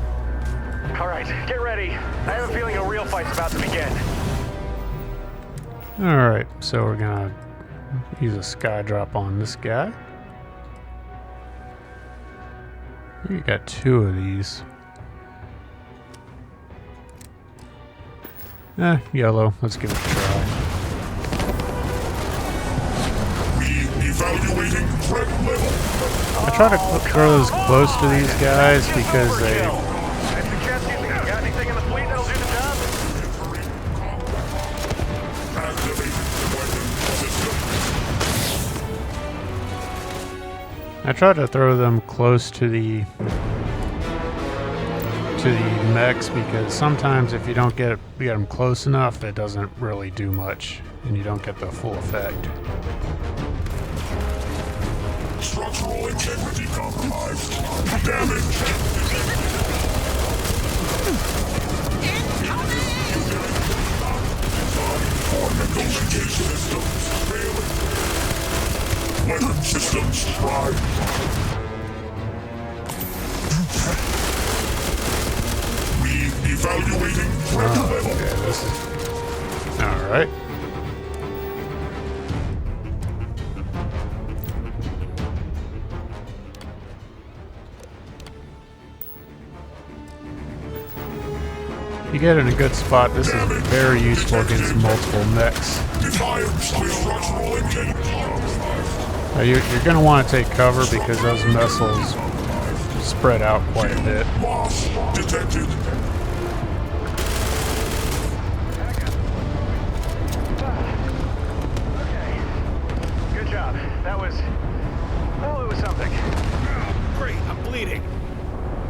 All right, get ready. I have a feeling a real fight's about to begin. Alright, so we're gonna use a Skydrop on this guy. We got 2 of these. Yellow. Let's give it a try. Evaluating threat level. I try to throw those close to these guys because they... I suggest you got anything in the fleet that'll do the job? Activating weapon system. I try to throw them close to the mechs because sometimes if you don't get them close enough, it doesn't really do much and you don't get the full effect. Structural integrity compromised. Damage. Negotiation systems failing. Weapon systems tried. Evaluating threat level. Okay, this is... Alright. You get in a good spot, this is very useful against multiple mechs. You're going to want to take cover because those missiles spread out quite a bit. Loss detected. Good job. That was... well, it was something. Great, I'm bleeding.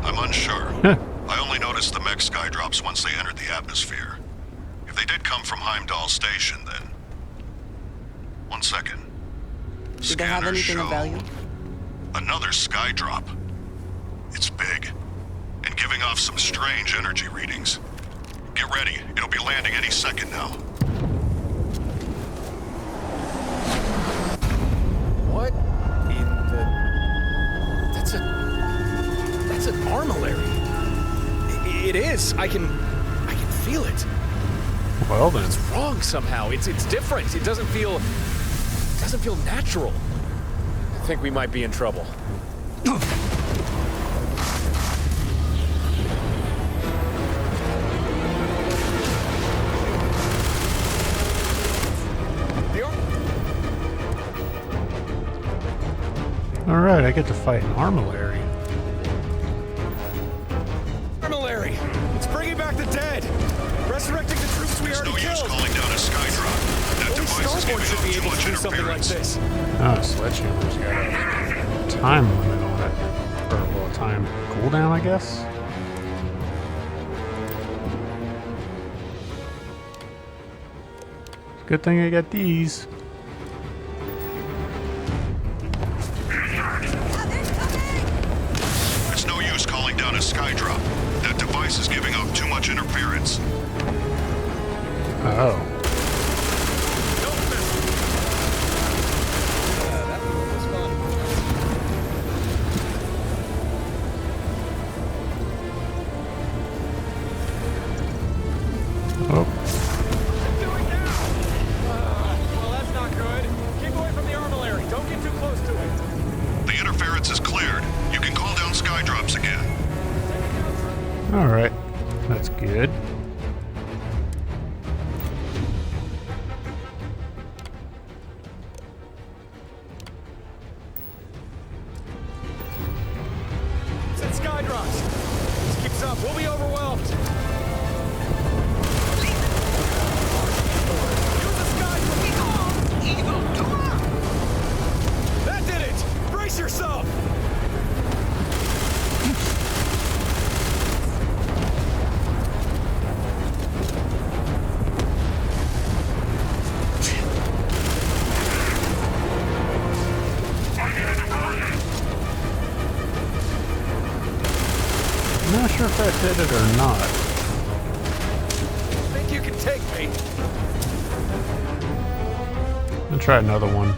I'm unsure. I only noticed the mech skydrops once they entered the atmosphere. If they did come from Heimdall Station, then... 1 second. Did they have anything of value? Another skydrop. It's big. And giving off some strange energy readings. Get ready. It'll be landing any second now. What in the... That's an armillary. It is. I can feel it. Well then. It's wrong somehow. It's different. It doesn't feel natural. I think we might be in trouble. Alright, I get to fight an armillary. Armillary! It's bringing back the dead! Resurrecting the troops we already killed! It's no use calling down a skydrop. That device is giving off too much interference. Oh, Sledgehammer's got a time limit on it. Or, well, a time cooldown, I guess? Good thing I got these. It's no use calling down a skydrop. That device is giving off too much interference. Oh. That was fun. Oh. Doing now? Well, that's not good. Keep away from the armillary. Don't get too close to it. The interference is cleared. You can call down skydrops again. Alright. That's good. We'll be overwhelmed. Use the sky for evil doer. That did it. Brace yourself. I'm not sure if that did it or not. Think you can take me? I'll try another one.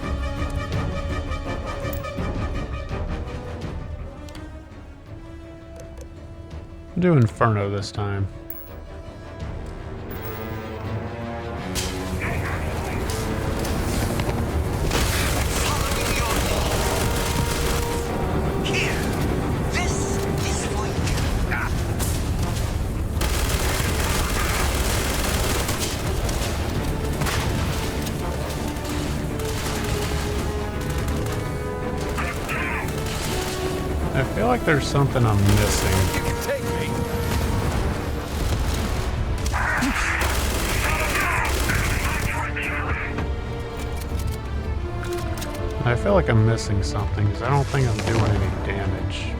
I'll do Inferno this time. I feel like there's something I'm missing. You can take me. I feel like I'm missing something because I don't think I'm doing any damage.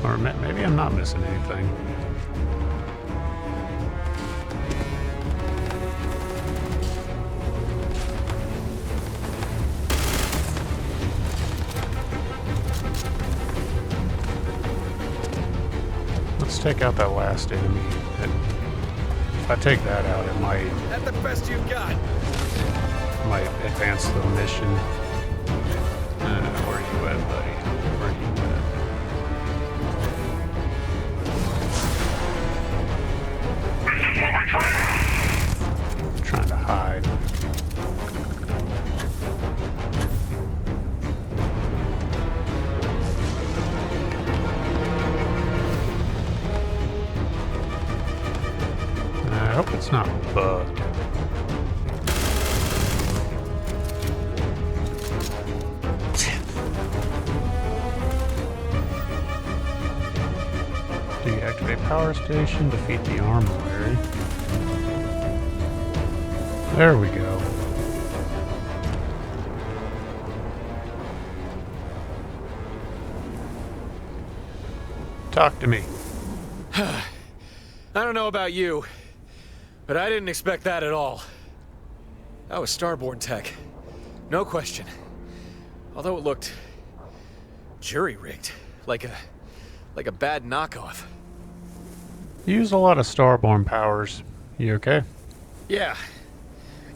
Or maybe I'm not missing anything. Let's take out that last enemy. If I take that out, it might That's the best you've got. advance the mission. Where you at, buddy? Where you at? Trying to hide. I hope it's not bugged. Deactivate power station, defeat the armillary. There we go. Talk to me. I don't know about you, but I didn't expect that at all. That was Starborn tech. No question. Although it looked jury-rigged, like a bad knockoff. You use a lot of Starborn powers. You okay? Yeah,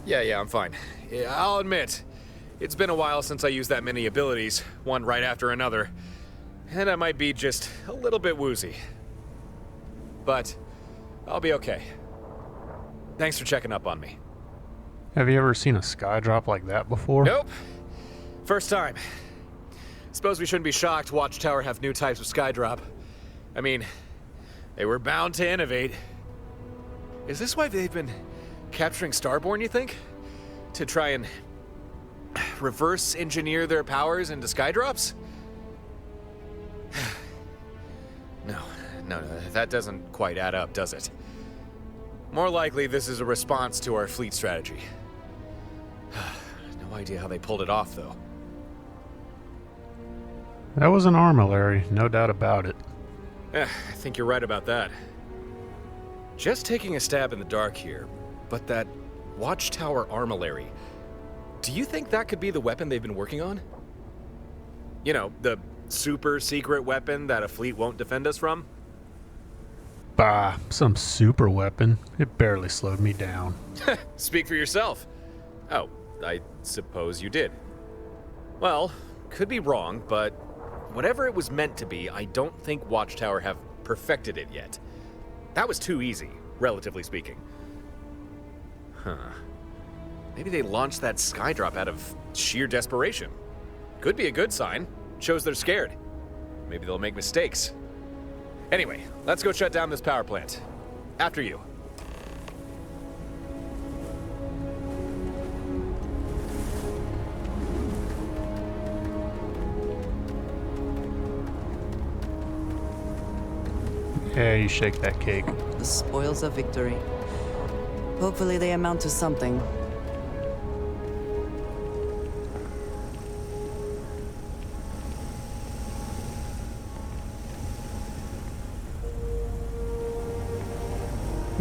I'm fine. Yeah, I'll admit, it's been a while since I used that many abilities, one right after another, and I might be just a little bit woozy. But I'll be okay. Thanks for checking up on me. Have you ever seen a sky drop like that before? Nope. First time. Suppose we shouldn't be shocked Watchtower have new types of skydrop. I mean, they were bound to innovate. Is this why they've been capturing Starborn, you think? To try and reverse engineer their powers into skydrops? No, that doesn't quite add up, does it? More likely, this is a response to our fleet strategy. No idea how they pulled it off, though. That was an armillary, no doubt about it. I think you're right about that. Just taking a stab in the dark here, but that Watchtower armillary, do you think that could be the weapon they've been working on? You know, the super secret weapon that a fleet won't defend us from? Bah, some super weapon. It barely slowed me down. Speak for yourself. Oh, I suppose you did. Well, could be wrong, but whatever it was meant to be, I don't think Watchtower have perfected it yet. That was too easy, relatively speaking. Huh. Maybe they launched that skydrop out of sheer desperation. Could be a good sign. Shows they're scared. Maybe they'll make mistakes. Anyway, let's go shut down this power plant. After you. Yeah, you shake that cake. The spoils of victory. Hopefully they amount to something.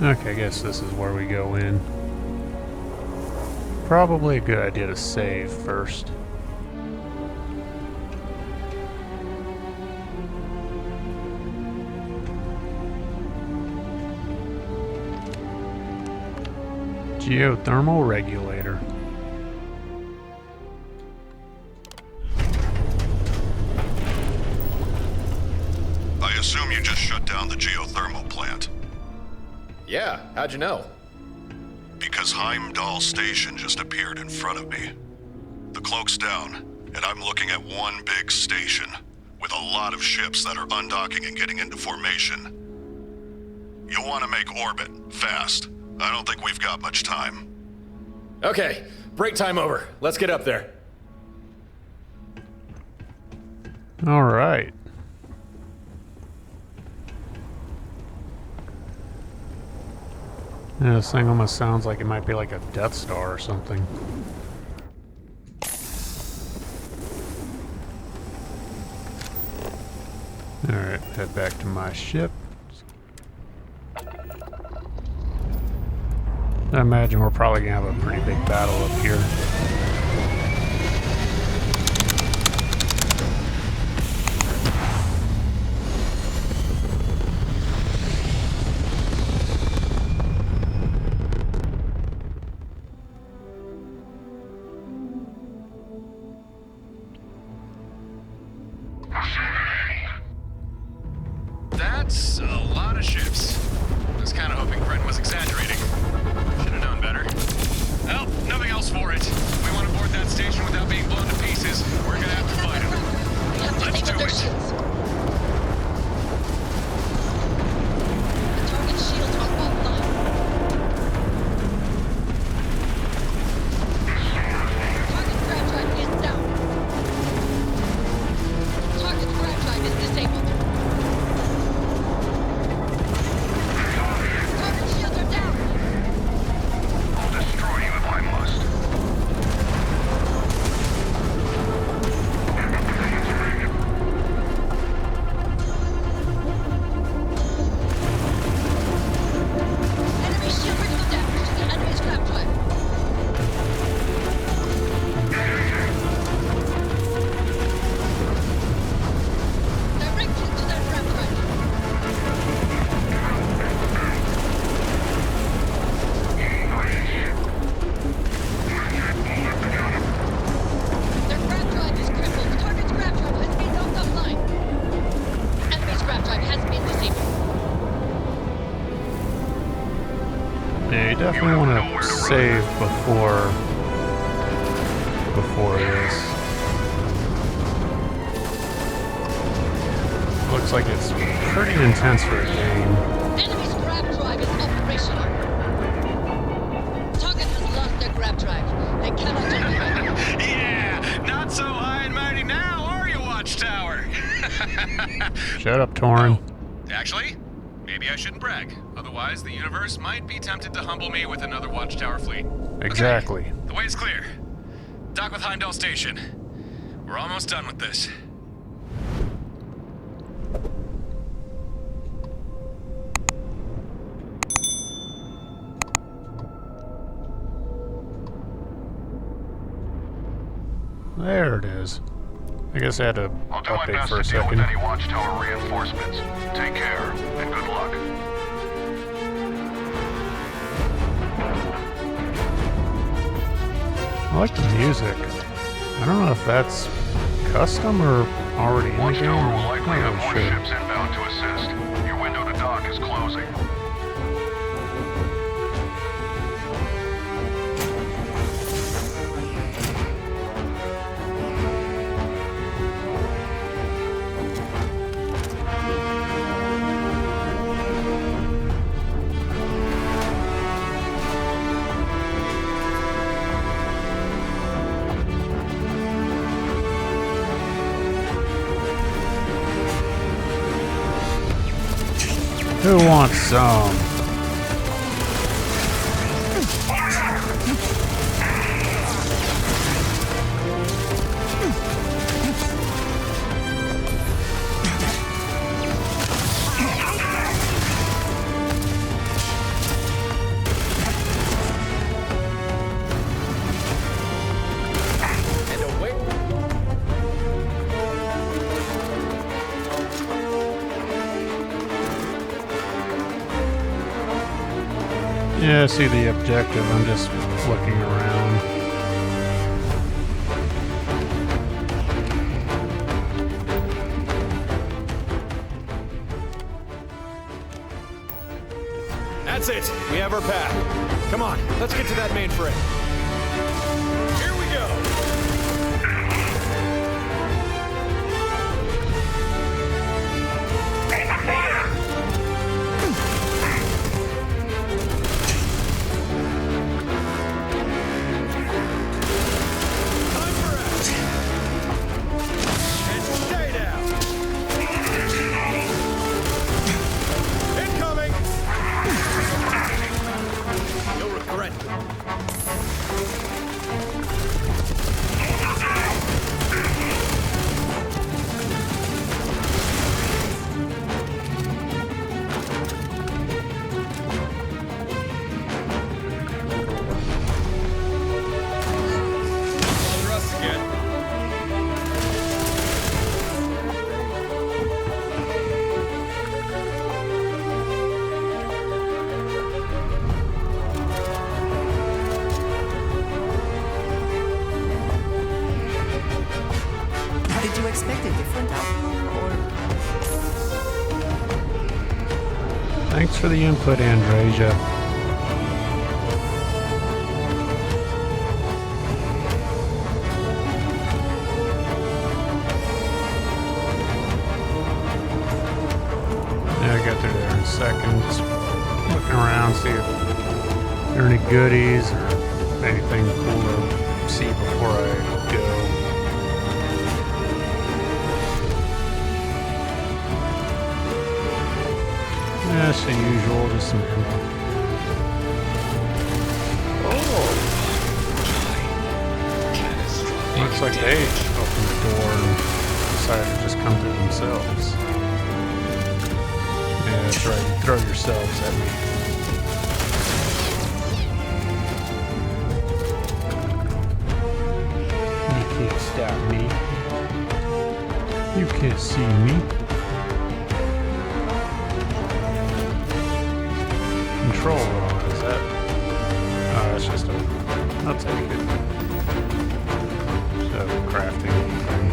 Okay, I guess this is where we go in. Probably a good idea to save first. Geothermal regulator. I assume you just shut down the geothermal plant. Yeah, how'd you know? Because Heimdall Station just appeared in front of me. The cloak's down, and I'm looking at one big station with a lot of ships that are undocking and getting into formation. You'll want to make orbit, fast. I don't think we've got much time. Okay, break time over. Let's get up there. All right. Yeah, this thing almost sounds like it might be like a Death Star or something. Alright, head back to my ship. I imagine we're probably gonna have a pretty big battle up here. That's a lot of ships. I was kind of hoping Gren was exaggerating. Should have known better. Well, nothing else for it. If we want to board that station without being blown to pieces, we're gonna have to fight him. Let's do it. The target shields are offline. Target grab drive is down. Target grab drive is disabled. Target shields are down. I'll destroy you if I must. Enemy shield critical damage to the enemy's grab drive. Direction to their grab drive. Their grab drive is crippled. The target's grab drive has been knocked offline. Enemy's grab drive has been disabled. Yeah, you definitely want to save before this. Looks like it's pretty intense for a game. Enemy's grab drive is operational. Target has lost their grab drive. They cannot occupy. Yeah, not so high and mighty now, are you, Watchtower? Shut up, Torin. Actually, maybe I shouldn't brag. Otherwise, the universe might be tempted to humble me with another Watchtower fleet. Exactly. Okay, the way's clear. Dock with Heimdall Station. We're almost done with this. There it is. I guess I had to I'll do my update best for a to deal with second. any Watchtower reinforcements. Take care, and good luck. I like the music. I don't know if that's custom or already in the game. Watchtower will I'm likely not have really more sure. ships inbound to assist. Your window to dock is closing. Who wants some? Yeah, I see the objective. I'm just looking around. That's it. We have our path. Come on, let's get to that mainframe. Here we go. Thanks for the input, Andresia. Yeah, I'll get through there in a second. Just looking around, see if there are any goodies or anything cool to see before I go. As the usual, just some ammo. Oh! Looks like they opened the door and decided to just come through themselves. Yeah, that's right. You throw yourselves at me. You can't stop me. You can't see me. Control rod, is that? Oh, that's just a. I'll take it. Just a crafting thing.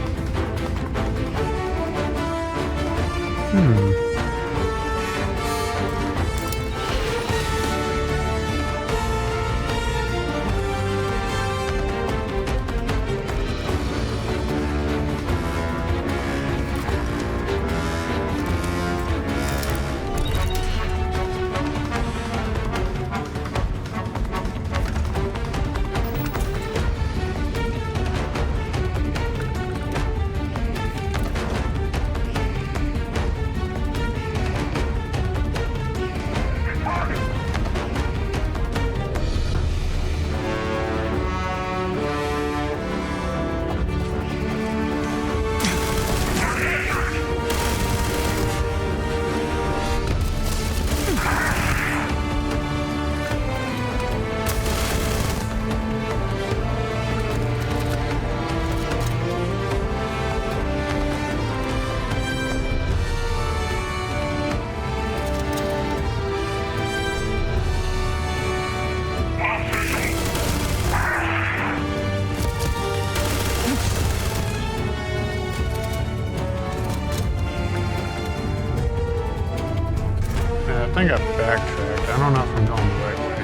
I think I backtracked. I don't know if I'm going the right way.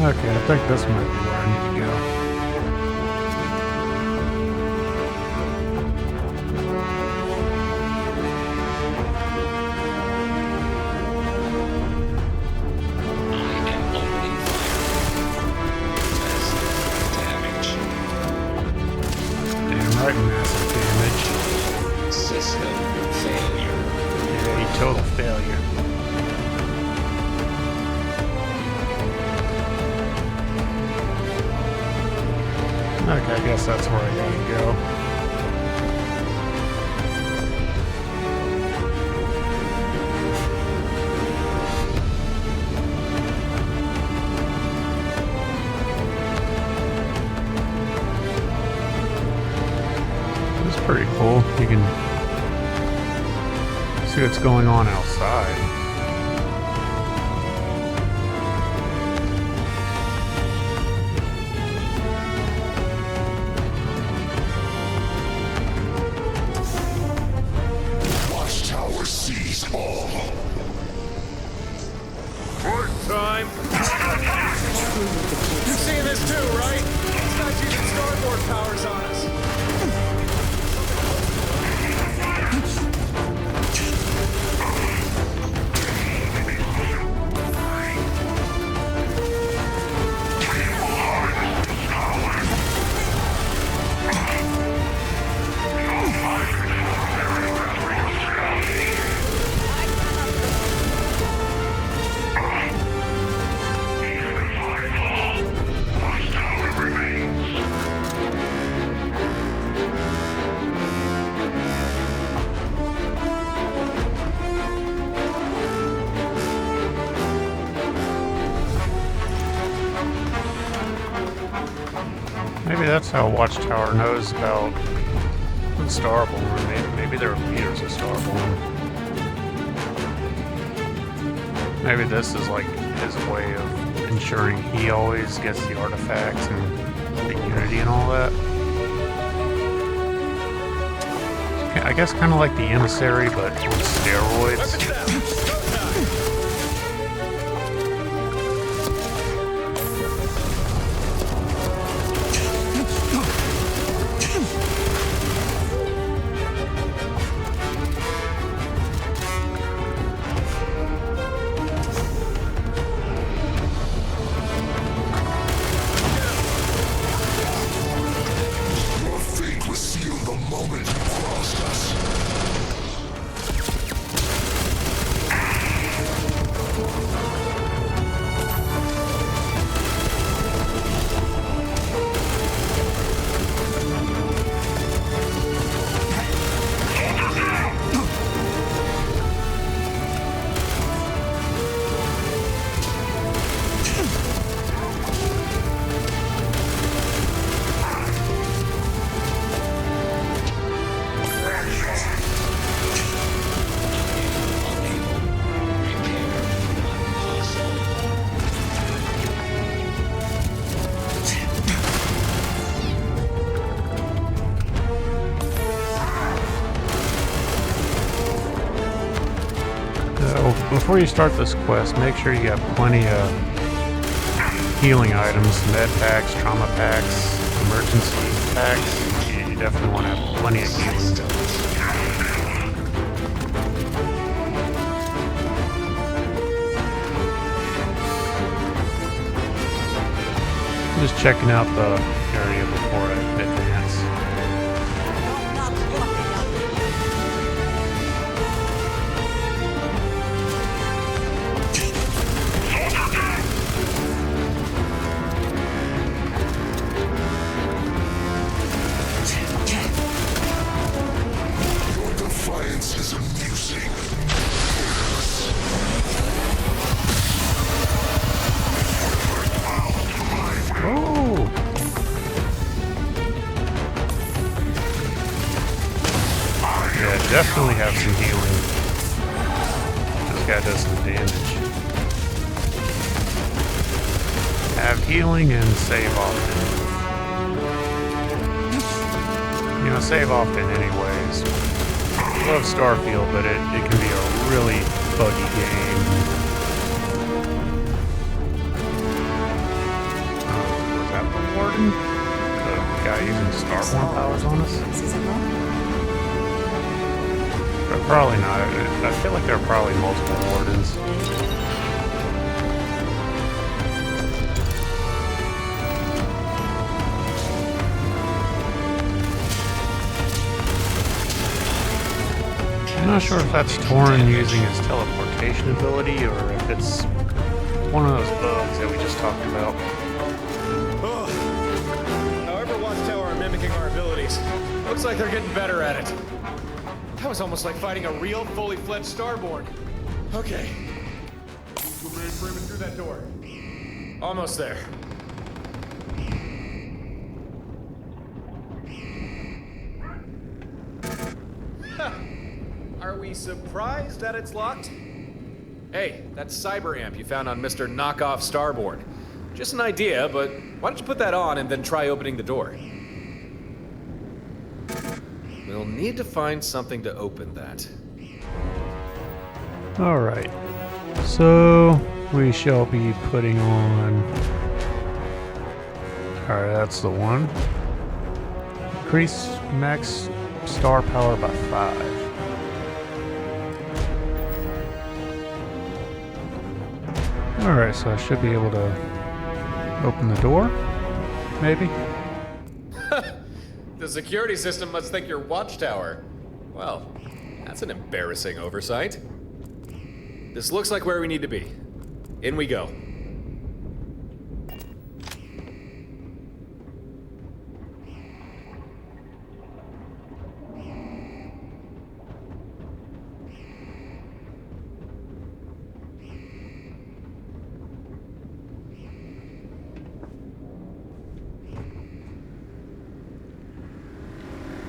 Okay, I think this might be where I need to go. Alright, massive damage. System failure. Yeah, total failure. Okay, I guess that's where I gotta go. Pretty cool. You can see what's going on outside. Watchtower sees all. Work time. You're seeing this too, right? This guy's using Starboard powers on us. Maybe that's how Watchtower knows about Starborn. Maybe they're leaders of Starborn. Maybe this is like his way of ensuring he always gets the artifacts and the Unity and all that. I guess kind of like the Emissary, but on steroids. Before you start this quest, make sure you have plenty of healing items, med packs, trauma packs, emergency packs. You definitely want to have plenty of healing. I'm just checking out the area before I advance. Definitely have some healing. This guy does some damage. Have healing and save often. You know, save often anyways. Love Starfield, but it can be a really buggy game. Was that the Warden? The guy using Starborn powers on us? Probably not. I feel like there are probably multiple Wardens. I'm not sure if that's Torin using his teleportation ability or if it's one of those bugs that we just talked about. However Watchtower are mimicking our abilities, looks like they're getting better at it. That was almost like fighting a real, fully fledged Starborn. Okay. We're mainframing through that door. Almost there. Are we surprised that it's locked? Hey, that's cyber amp you found on Mr. Knockoff Starboard. Just an idea, but why don't you put that on and then try opening the door? We'll need to find something to open that. Alright, so we shall be putting on... Alright, that's the one. Increase max star power by 5. Alright, so I should be able to open the door, maybe? The security system must think you're Watchtower. Well, that's an embarrassing oversight. This looks like where we need to be. In we go.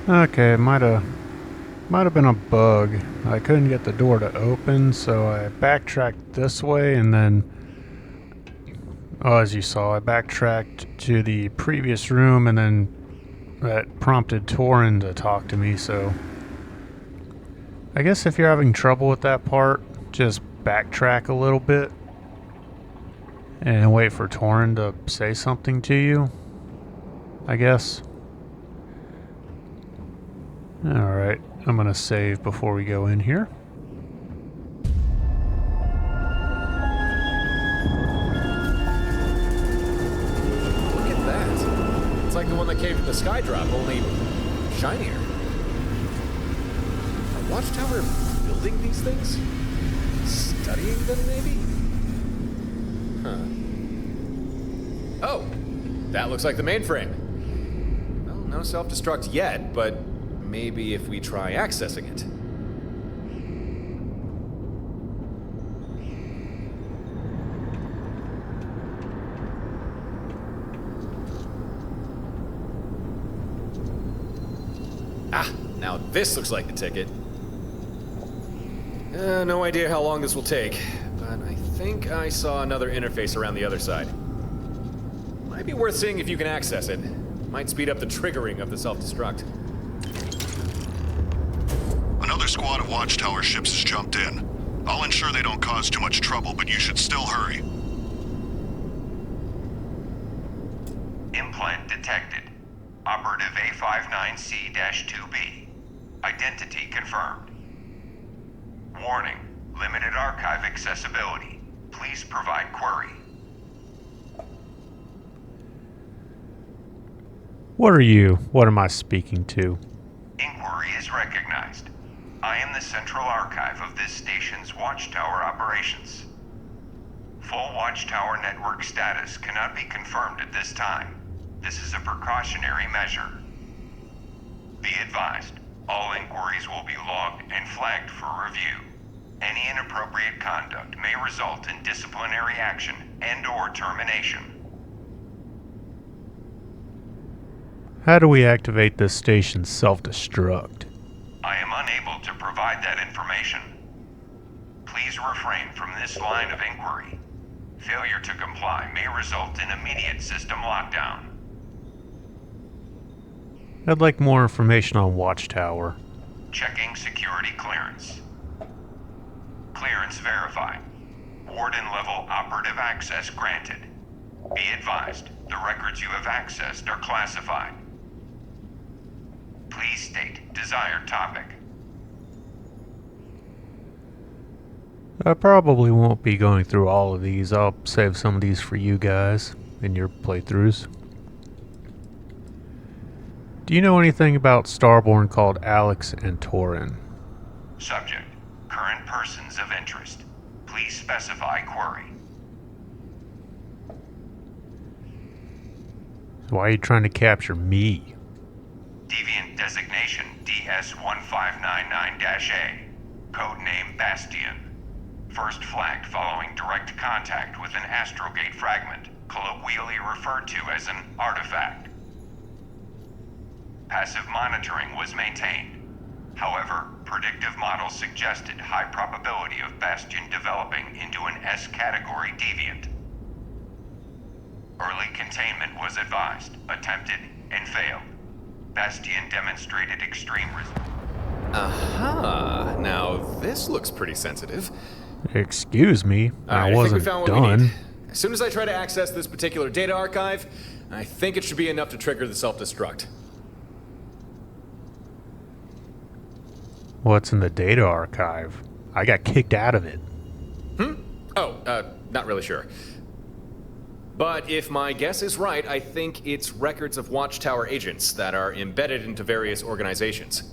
Okay, it might have been a bug. I couldn't get the door to open, so I backtracked this way, and then, as you saw, I backtracked to the previous room, and then that prompted Torin to talk to me. So I guess if you're having trouble with that part, just backtrack a little bit and wait for Torin to say something to you, I guess. Alright, I'm gonna save before we go in here. Look at that. It's like the one that came from the Skydrop, only shinier. Are Watchtower building these things? Studying them, maybe? Huh. Oh, that looks like the mainframe. Well, no self-destruct yet, but maybe if we try accessing it. Ah, now this looks like the ticket. No idea how long this will take, but I think I saw another interface around the other side. Might be worth seeing if you can access it. Might speed up the triggering of the self-destruct. Another squad of Watchtower ships has jumped in. I'll ensure they don't cause too much trouble, but you should still hurry. Implant detected. Operative A59C-2B. Identity confirmed. Warning. Limited archive accessibility. Please provide query. What are you? What am I speaking to? Inquiry is recognized. I am the central archive of this station's Watchtower operations. Full Watchtower network status cannot be confirmed at this time. This is a precautionary measure. Be advised, all inquiries will be logged and flagged for review. Any inappropriate conduct may result in disciplinary action and/or termination. How do we activate this station's self-destruct? I am unable to provide that information. Please refrain from this line of inquiry. Failure to comply may result in immediate system lockdown. I'd like more information on Watchtower. Checking security clearance. Clearance verified. Warden level operative access granted. Be advised, the records you have accessed are classified. Please state desired topic. I probably won't be going through all of these. I'll save some of these for you guys in your playthroughs. Do you know anything about Starborn called Alex and Torin? Subject, current persons of interest. Please specify query. Why are you trying to capture me? Deviant designation DS-1599-A. Codename Bastion. First flagged following direct contact with an astrogate fragment, colloquially referred to as an artifact. Passive monitoring was maintained. However, predictive models suggested high probability of Bastion developing into an S-category deviant. Early containment was advised, attempted, and failed. Bastion demonstrated extreme Aha! Now this looks pretty sensitive. Excuse me, I think we wasn't found what we done. need. As soon as I try to access this particular data archive, I think it should be enough to trigger the self-destruct. What's in the data archive? I got kicked out of it. Not really sure. But if my guess is right, I think it's records of Watchtower agents that are embedded into various organizations.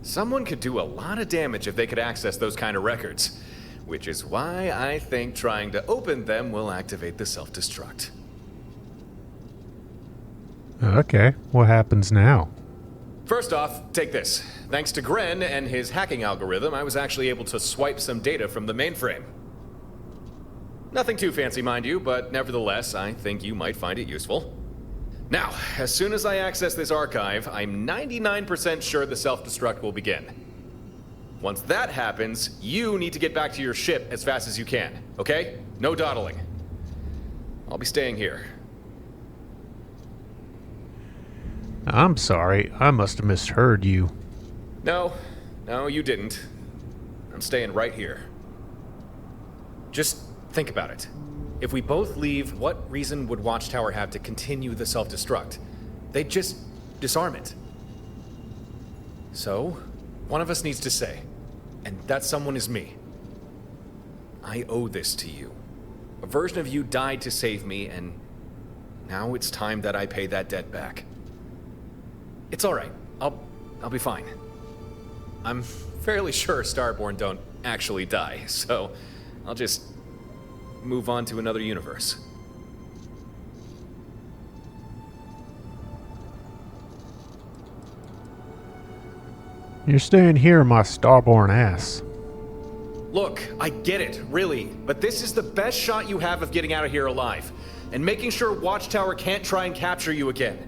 Someone could do a lot of damage if they could access those kind of records, which is why I think trying to open them will activate the self-destruct. Okay, what happens now? First off, take this. Thanks to Gren and his hacking algorithm, I was actually able to swipe some data from the mainframe. Nothing too fancy, mind you, but nevertheless, I think you might find it useful. Now, as soon as I access this archive, I'm 99% sure the self-destruct will begin. Once that happens, you need to get back to your ship as fast as you can, okay? No dawdling. I'll be staying here. I'm sorry, I must have misheard you. No, you didn't. I'm staying right here. Just think about it. If we both leave, what reason would Watchtower have to continue the self-destruct? They'd just disarm it. So, one of us needs to say, and that someone is me. I owe this to you. A version of you died to save me, and now it's time that I pay that debt back. It's all right. I'll be fine. I'm fairly sure Starborn don't actually die, so I'll just move on to another universe. You're staying here, my starborn ass. Look, I get it, really, but this is the best shot you have of getting out of here alive, and making sure Watchtower can't try and capture you again.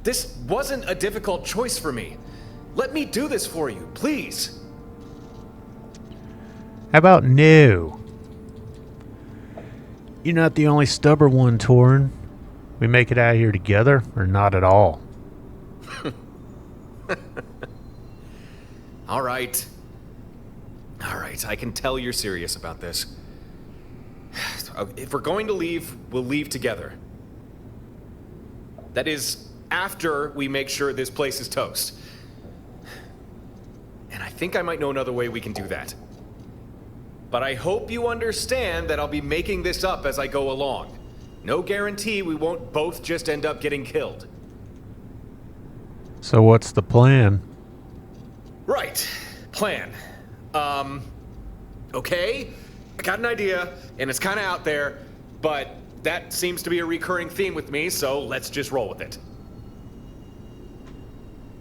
This wasn't a difficult choice for me. Let me do this for you, please. How about no? You're not the only stubborn one, Torin. We make it out of here together, or not at all? All right, I can tell you're serious about this. If we're going to leave, we'll leave together. That is, after we make sure this place is toast. And I think I might know another way we can do that. But I hope you understand that I'll be making this up as I go along. No guarantee we won't both just end up getting killed. So what's the plan? Right. Plan. Okay. I got an idea, and it's kind of out there, but that seems to be a recurring theme with me, so let's just roll with it.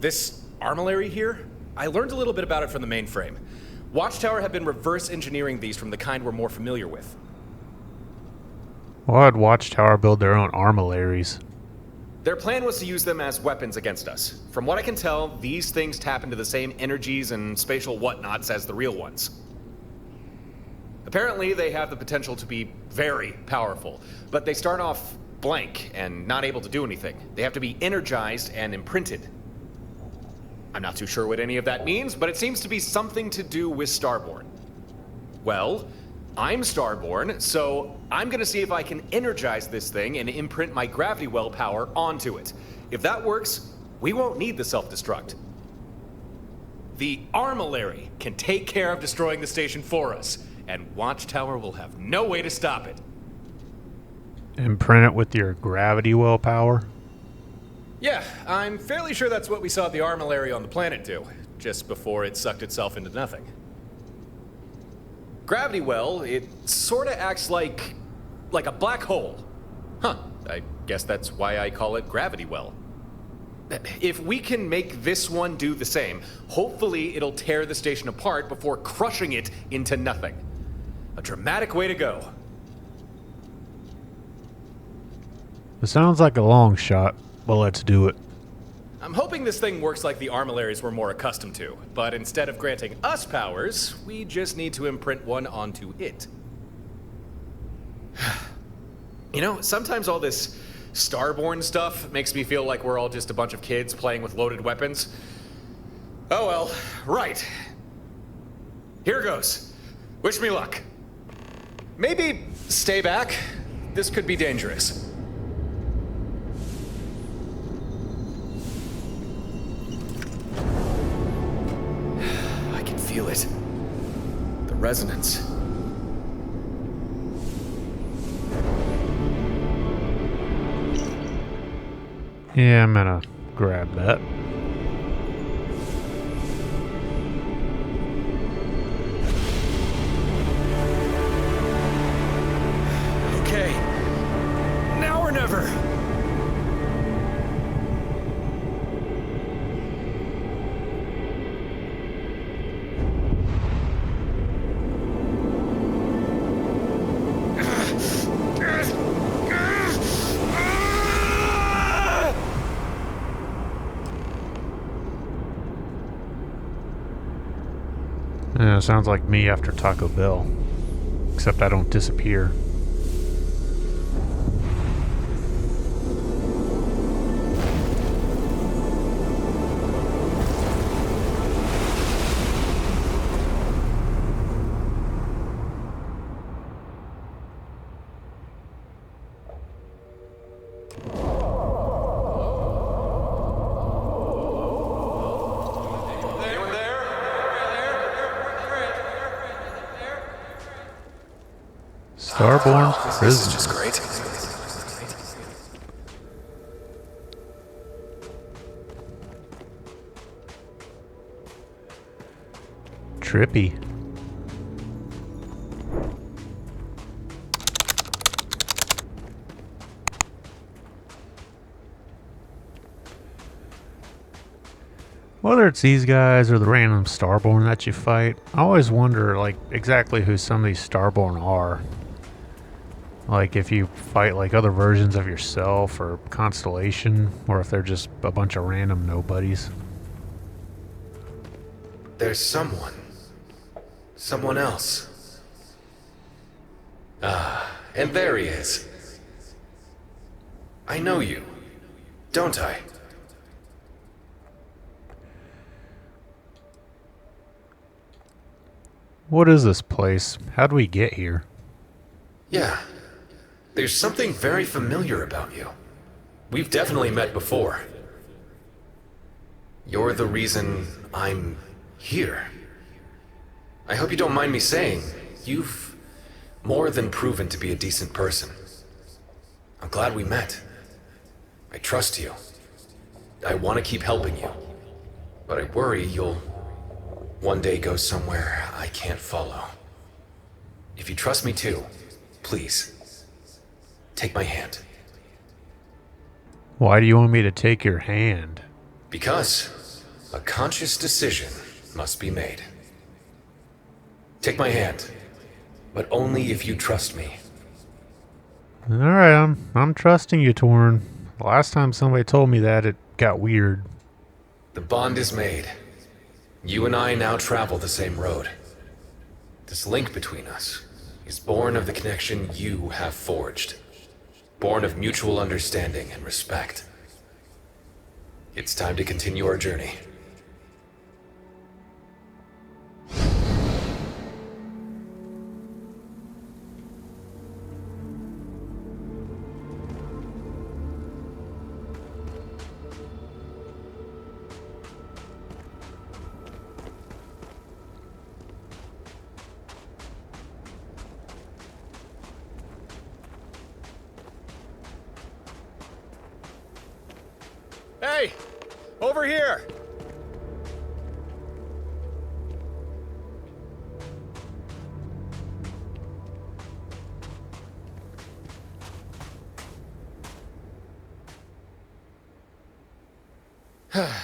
This armillary here, I learned a little bit about it from the mainframe. Watchtower have been reverse engineering these from the kind we're more familiar with. Why'd Watchtower build their own armillaries? Their plan was to use them as weapons against us. From what I can tell, these things tap into the same energies and spatial whatnots as the real ones. Apparently, they have the potential to be very powerful, but they start off blank and not able to do anything. They have to be energized and imprinted. I'm not too sure what any of that means, but it seems to be something to do with Starborn. Well, I'm Starborn, so I'm gonna see if I can energize this thing and imprint my gravity well power onto it. If that works, we won't need the self-destruct. The Armillary can take care of destroying the station for us, and Watchtower will have no way to stop it. Imprint it with your gravity well power? Yeah, I'm fairly sure that's what we saw the Armillary on the planet do. just before it sucked itself into nothing. Gravity well, it sorta acts like a black hole. Huh, I guess that's why I call it gravity well. If we can make this one do the same, hopefully it'll tear the station apart before crushing it into nothing. A dramatic way to go. It sounds like a long shot, but let's do it. I'm hoping this thing works like the Armillaries we're more accustomed to, but instead of granting us powers, we just need to imprint one onto it. You know, sometimes all this Starborn stuff makes me feel like we're all just a bunch of kids playing with loaded weapons. Oh well, right. Here goes. Wish me luck. Maybe stay back. This could be dangerous. I can feel it. The resonance. Yeah, I'm gonna grab that. Okay. Now or never. Yeah, sounds like me after Taco Bell. Except I don't disappear. Starborn prison. This is just great. Trippy. Whether it's these guys or the random Starborn that you fight, I always wonder, like, exactly who some of these Starborn are. Like, if you fight, like, other versions of yourself or Constellation, or if they're just a bunch of random nobodies. There's someone. Someone else. Ah, and there he is. I know you, don't I? What is this place? How do we get here? Yeah. There's something very familiar about you. We've definitely met before. You're the reason I'm here. I hope you don't mind me saying, you've more than proven to be a decent person. I'm glad we met. I trust you. I want to keep helping you. But I worry you'll one day go somewhere I can't follow. If you trust me too, please, take my hand. Why do you want me to take your hand? Because a conscious decision must be made. Take my hand, but only if you trust me. Alright, I'm trusting you, Torin. Last time somebody told me that, it got weird. The bond is made. You and I now travel the same road. This link between us is born of the connection you have forged. Born of mutual understanding and respect. It's time to continue our journey. Hey! Over here!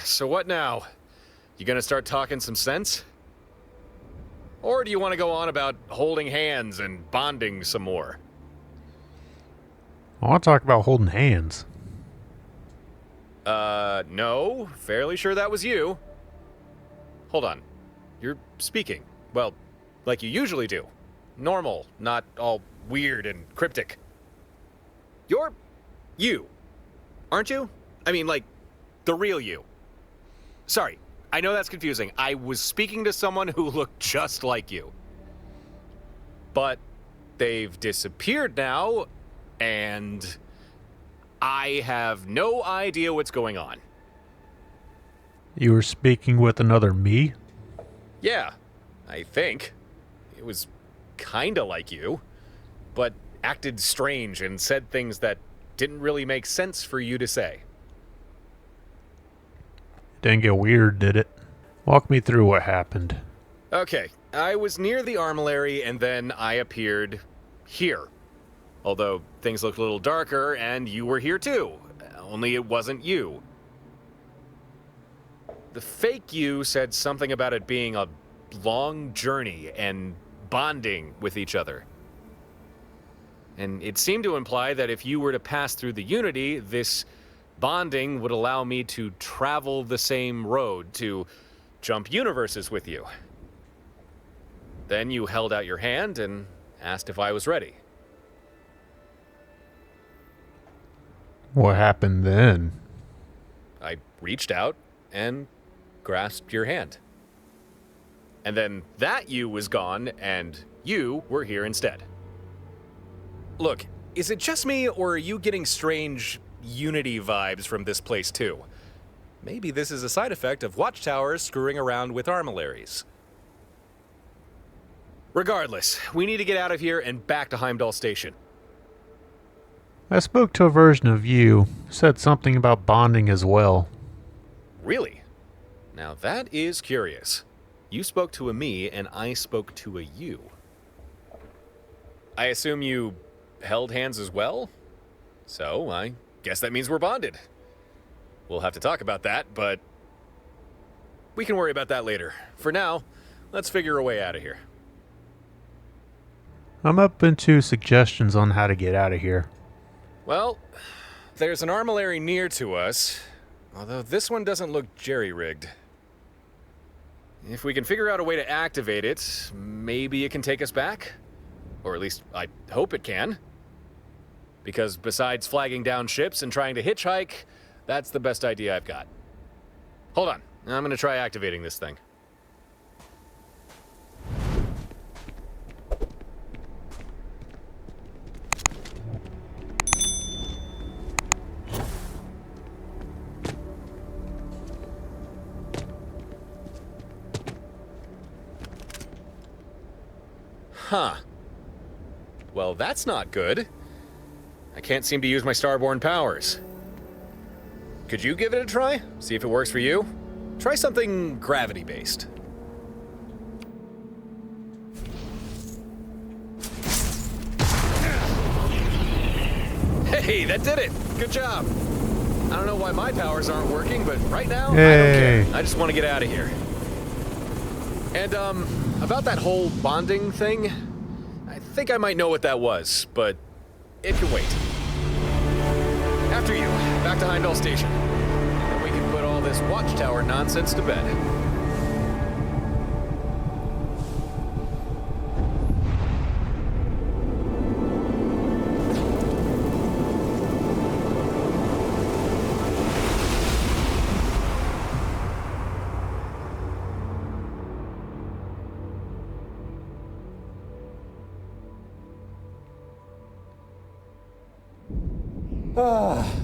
So what now? You gonna start talking some sense? Or do you want to go on about holding hands and bonding some more? I want to talk about holding hands. No. Fairly sure that was you. Hold on. You're speaking. Well, like you usually do. Normal, not all weird and cryptic. You're you, aren't you? I mean, like, the real you. Sorry, I know that's confusing. I was speaking to someone who looked just like you. But they've disappeared now, and I have no idea what's going on. You were speaking with another me? Yeah, I think. It was kinda like you, but acted strange and said things that didn't really make sense for you to say. Didn't get weird, did it? Walk me through what happened. Okay, I was near the Armillary and then I appeared here. Although things looked a little darker and you were here too, only it wasn't you. The fake you said something about it being a long journey and bonding with each other. And it seemed to imply that if you were to pass through the Unity, this bonding would allow me to travel the same road, to jump universes with you. Then you held out your hand and asked if I was ready. What happened then? I reached out and grasped your hand. And then that you was gone, and you were here instead. Look, is it just me, or are you getting strange Unity vibes from this place too? Maybe this is a side effect of Watchtowers screwing around with Armillaries. Regardless, we need to get out of here and back to Heimdall Station. I spoke to a version of you, said something about bonding as well. Really? Now that is curious. You spoke to a me, and I spoke to a you. I assume you held hands as well? So, I guess that means we're bonded. We'll have to talk about that, but we can worry about that later. For now, let's figure a way out of here. I'm open to suggestions on how to get out of here. Well, there's an Armillary near to us, although this one doesn't look jerry-rigged. If we can figure out a way to activate it, maybe it can take us back? Or at least, I hope it can. Because besides flagging down ships and trying to hitchhike, that's the best idea I've got. Hold on, I'm gonna try activating this thing. Huh. Well, that's not good. I can't seem to use my starborn powers. Could you give it a try? See if it works for you? Try something gravity-based. Hey, that did it! Good job! I don't know why my powers aren't working, but right now, Yay. I don't care. I just want to get out of here. And, about that whole bonding thing, I think I might know what that was, but it can wait. After you, back to Heimdall Station. Then we can put all this Watchtower nonsense to bed.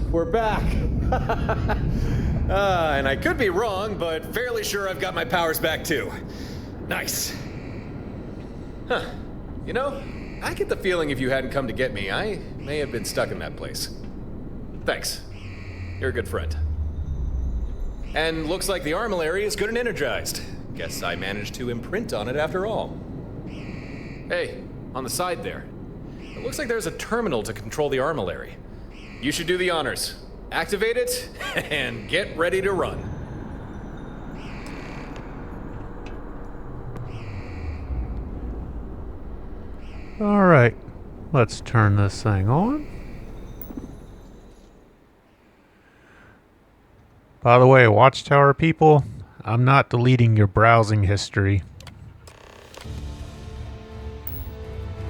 We're back. And I could be wrong, but fairly sure I've got my powers back too. Nice. Huh. You know, I get the feeling if you hadn't come to get me, I may have been stuck in that place. Thanks. You're a good friend. And looks like the Armillary is good and energized. Guess I managed to imprint on it after all. Hey, on the side there. It looks like there's a terminal to control the Armillary. You should do the honors. Activate it, and get ready to run. Alright, let's turn this thing on. By the way, Watchtower people, I'm not deleting your browsing history.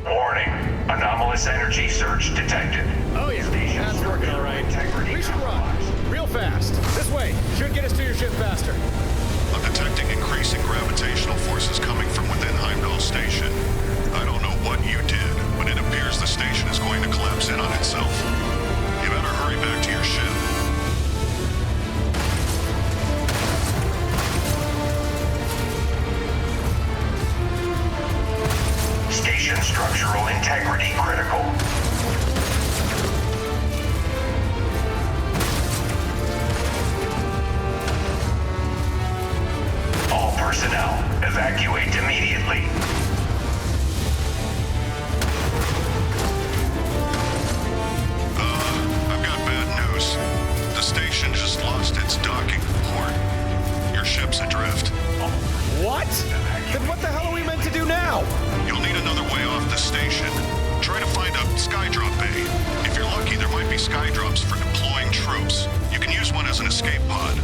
Warning. Anomalous energy surge detected. Oh yeah, that's working all right. We should run. Real fast. This way. Should get us to your ship faster. I'm detecting increasing gravitational forces coming from within Heimdall Station. I don't know what you did, but it appears the station is going to collapse in on itself. You better hurry back to your ship. Station structural integrity critical. All personnel, evacuate immediately. I've got bad news. The station just lost its docking port. Your ship's adrift. What? Then what the hell are we meant to do now? You'll need another way off the station. Try to find a skydrop bay. If you're lucky, there might be skydrops for deploying troops. You can use one as an escape pod.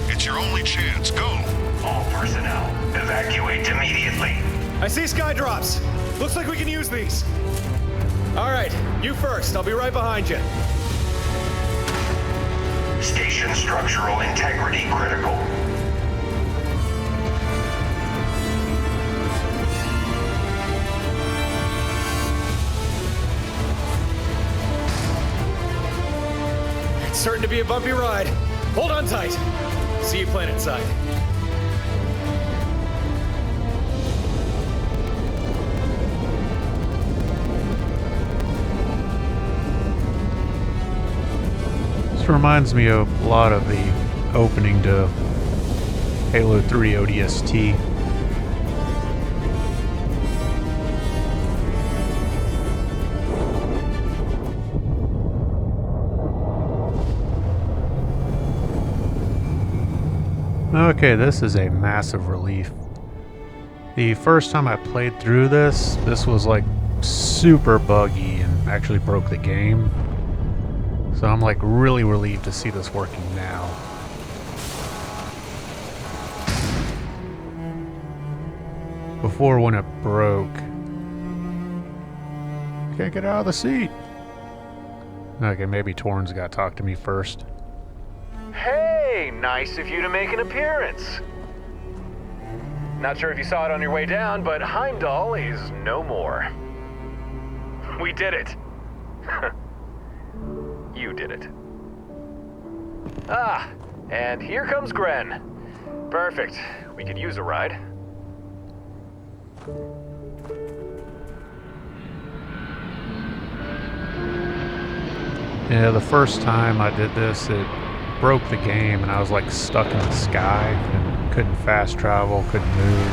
It's your only chance. Go! All personnel, evacuate immediately. I see skydrops. Looks like we can use these. All right, you first. I'll be right behind you. Station structural integrity critical. It's certain to be a bumpy ride. Hold on tight. See you planet side. This reminds me of a lot of the opening to Halo 3 ODST. Okay, this is a massive relief. The first time I played through this was like super buggy and actually broke the game. So I'm like really relieved to see this working now. Before, when it broke, I can't get out of the seat. Okay, maybe Torin's got to talk to me first. Hey, nice of you to make an appearance. Not sure if you saw it on your way down, but Heimdall is no more. We did it. You did it. Ah, and here comes Gren. Perfect. We could use a ride. Yeah, the first time I did this, it broke the game and I was like stuck in the sky and couldn't fast travel, couldn't move.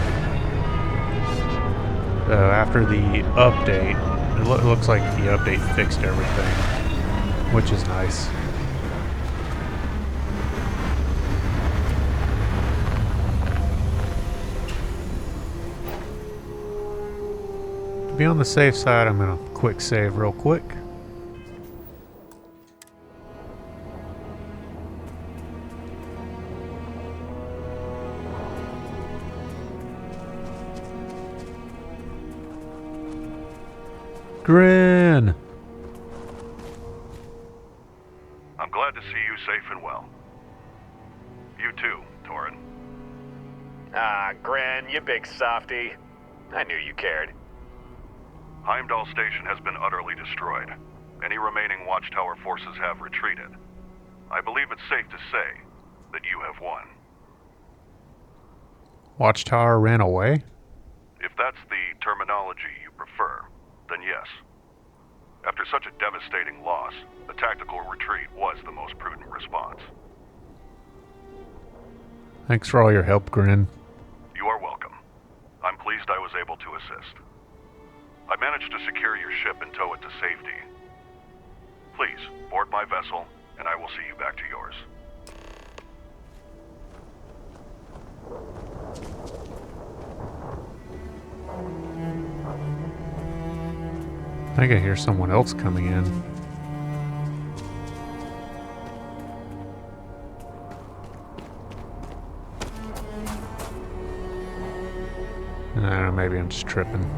So after the update, it looks like the update fixed everything, which is nice. To be on the safe side, I'm gonna quick save real quick. Gren! I'm glad to see you safe and well. You too, Torin. Ah, Gren, you big softy. I knew you cared. Heimdall Station has been utterly destroyed. Any remaining Watchtower forces have retreated. I believe it's safe to say that you have won. Watchtower ran away? If that's the terminology you prefer, then yes. After such a devastating loss, the tactical retreat was the most prudent response. Thanks for all your help, Gren. You are welcome. I'm pleased I was able to assist. I managed to secure your ship and tow it to safety. Please, board my vessel, and I will see you back to yours. I think I hear someone else coming in. I don't know, maybe I'm just tripping.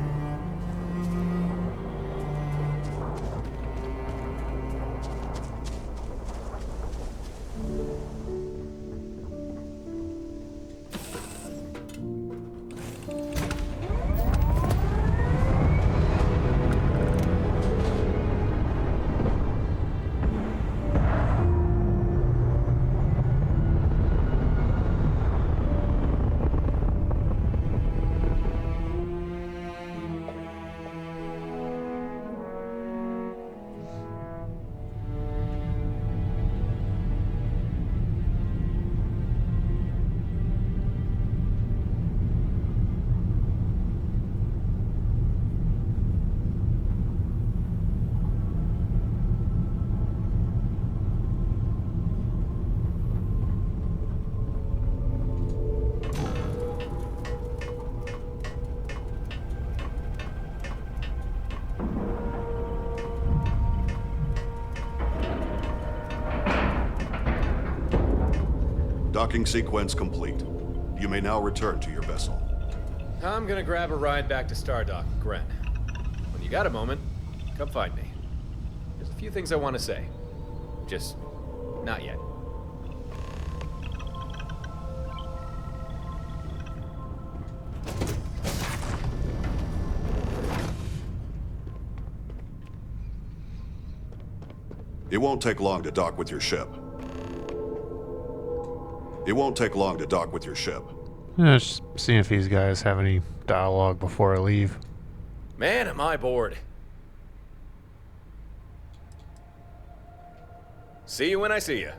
Docking sequence complete. You may now return to your vessel. I'm gonna grab a ride back to Stardock, Gren. When you got a moment, come find me. There's a few things I want to say. Just not yet. It won't take long to dock with your ship. It won't take long to dock with your ship. Just seeing if these guys have any dialogue before I leave. Man, am I bored. See you when I see you.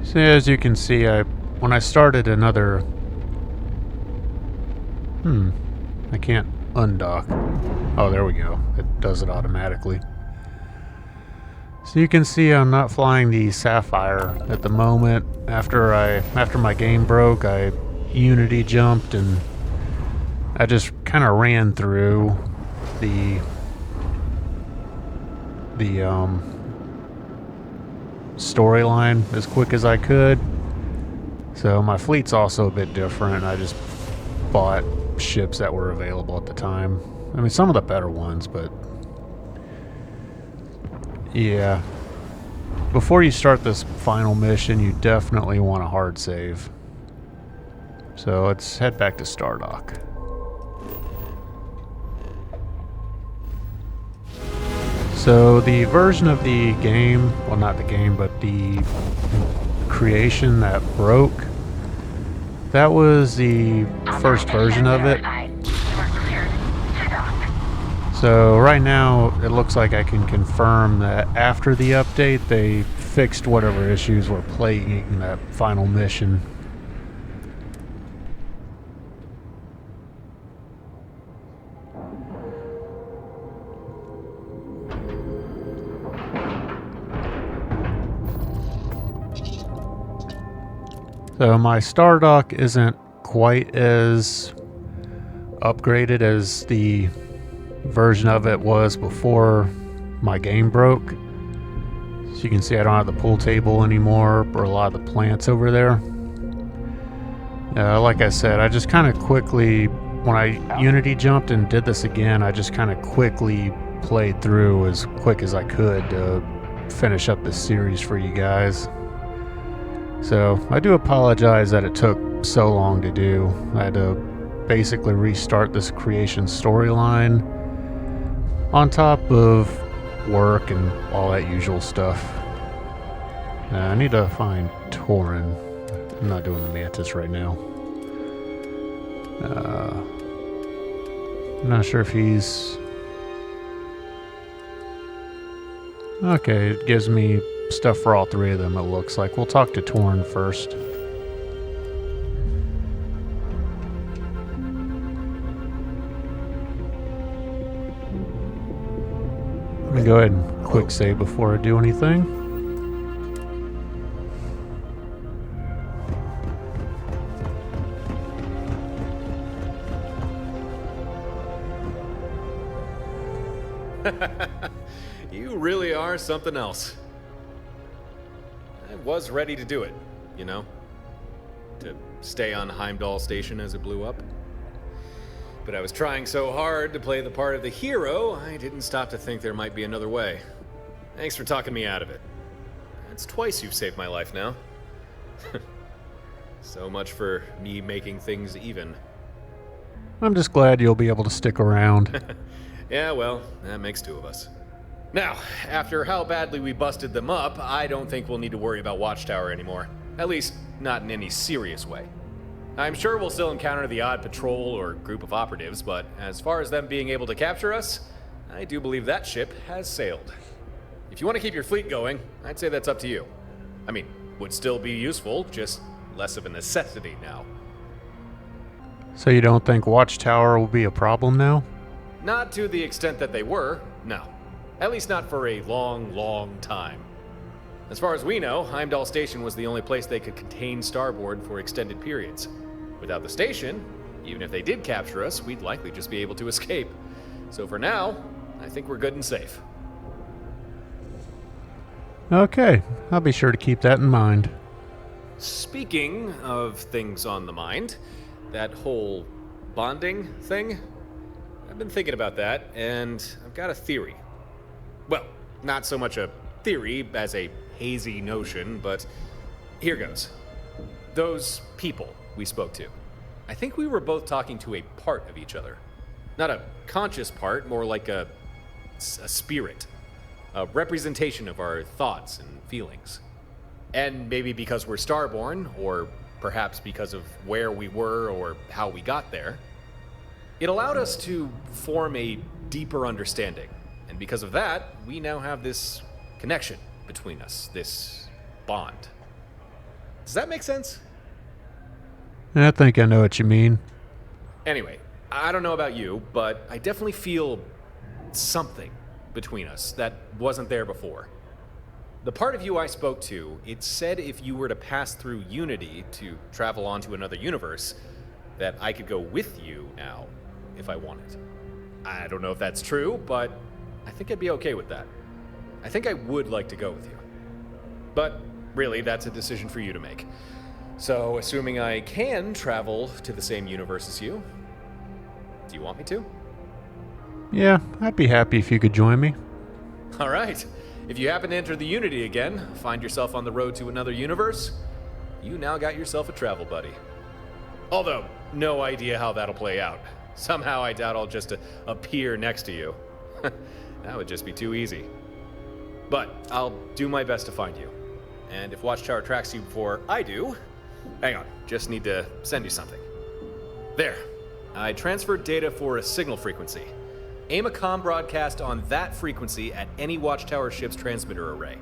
So as you can see, when I started another... I can't undock. Oh, there we go. It does it automatically. So you can see I'm not flying the Sapphire at the moment. After my game broke, I Unity jumped and I just kind of ran through the storyline as quick as I could. So my fleet's also a bit different. I just bought ships that were available at the time. I mean, some of the better ones, but yeah. Before you start this final mission, you definitely want a hard save. So let's head back to Stardock. So the version of the game, well, not the game, but the creation that broke, that was the first version of it. So right now it looks like I can confirm that after the update they fixed whatever issues were plaguing that final mission. So my Stardock isn't quite as upgraded as the version of it was before my game broke. So you can see I don't have the pool table anymore or a lot of the plants over there. Like I said, I just kind of quickly, when I Unity jumped and did this again, I just kind of quickly played through as quick as I could to finish up this series for you guys. So I do apologize that it took so long to do. I had to basically restart this creation storyline on top of work and all that usual stuff. I need to find Torin. I'm not doing the Mantis right now. I'm not sure if he's... Okay, it gives me stuff for all three of them, it looks like. We'll talk to Torin first. Let me go ahead and quick save before I do anything. You really are something else. I was ready to do it, you know? To stay on Heimdall Station as it blew up. But I was trying so hard to play the part of the hero, I didn't stop to think there might be another way. Thanks for talking me out of it. That's twice you've saved my life now. So much for me making things even. I'm just glad you'll be able to stick around. Yeah, well, that makes two of us. Now, after how badly we busted them up, I don't think we'll need to worry about Watchtower anymore. At least, not in any serious way. I'm sure we'll still encounter the odd patrol or group of operatives, but as far as them being able to capture us, I do believe that ship has sailed. If you want to keep your fleet going, I'd say that's up to you. I mean, would still be useful, just less of a necessity now. So you don't think Watchtower will be a problem now? Not to the extent that they were, no. At least not for a long, long time. As far as we know, Heimdall Station was the only place they could contain Starboard for extended periods. Without the station, even if they did capture us, we'd likely just be able to escape. So for now, I think we're good and safe. Okay, I'll be sure to keep that in mind. Speaking of things on the mind, that whole bonding thing, I've been thinking about that, and I've got a theory. Well, not so much a theory as a hazy notion, but here goes. Those people we spoke to, I think we were both talking to a part of each other. Not a conscious part, more like a spirit. A representation of our thoughts and feelings. And maybe because we're starborn, or perhaps because of where we were or how we got there, it allowed us to form a deeper understanding. And because of that, we now have this connection between us, this bond. Does that make sense? I think I know what you mean. Anyway, I don't know about you, but I definitely feel something between us that wasn't there before. The part of you I spoke to, it said if you were to pass through Unity to travel on to another universe, that I could go with you now, if I wanted. I don't know if that's true, but I think I'd be okay with that. I think I would like to go with you. But really, that's a decision for you to make. So, assuming I can travel to the same universe as you, do you want me to? Yeah, I'd be happy if you could join me. All right. If you happen to enter the Unity again, find yourself on the road to another universe, you now got yourself a travel buddy. Although, no idea how that'll play out. Somehow I doubt I'll just appear next to you. That would just be too easy. But I'll do my best to find you. And if Watchtower tracks you before I do, hang on, just need to send you something. There. I transferred data for a signal frequency. Aim a comm broadcast on that frequency at any Watchtower ship's transmitter array.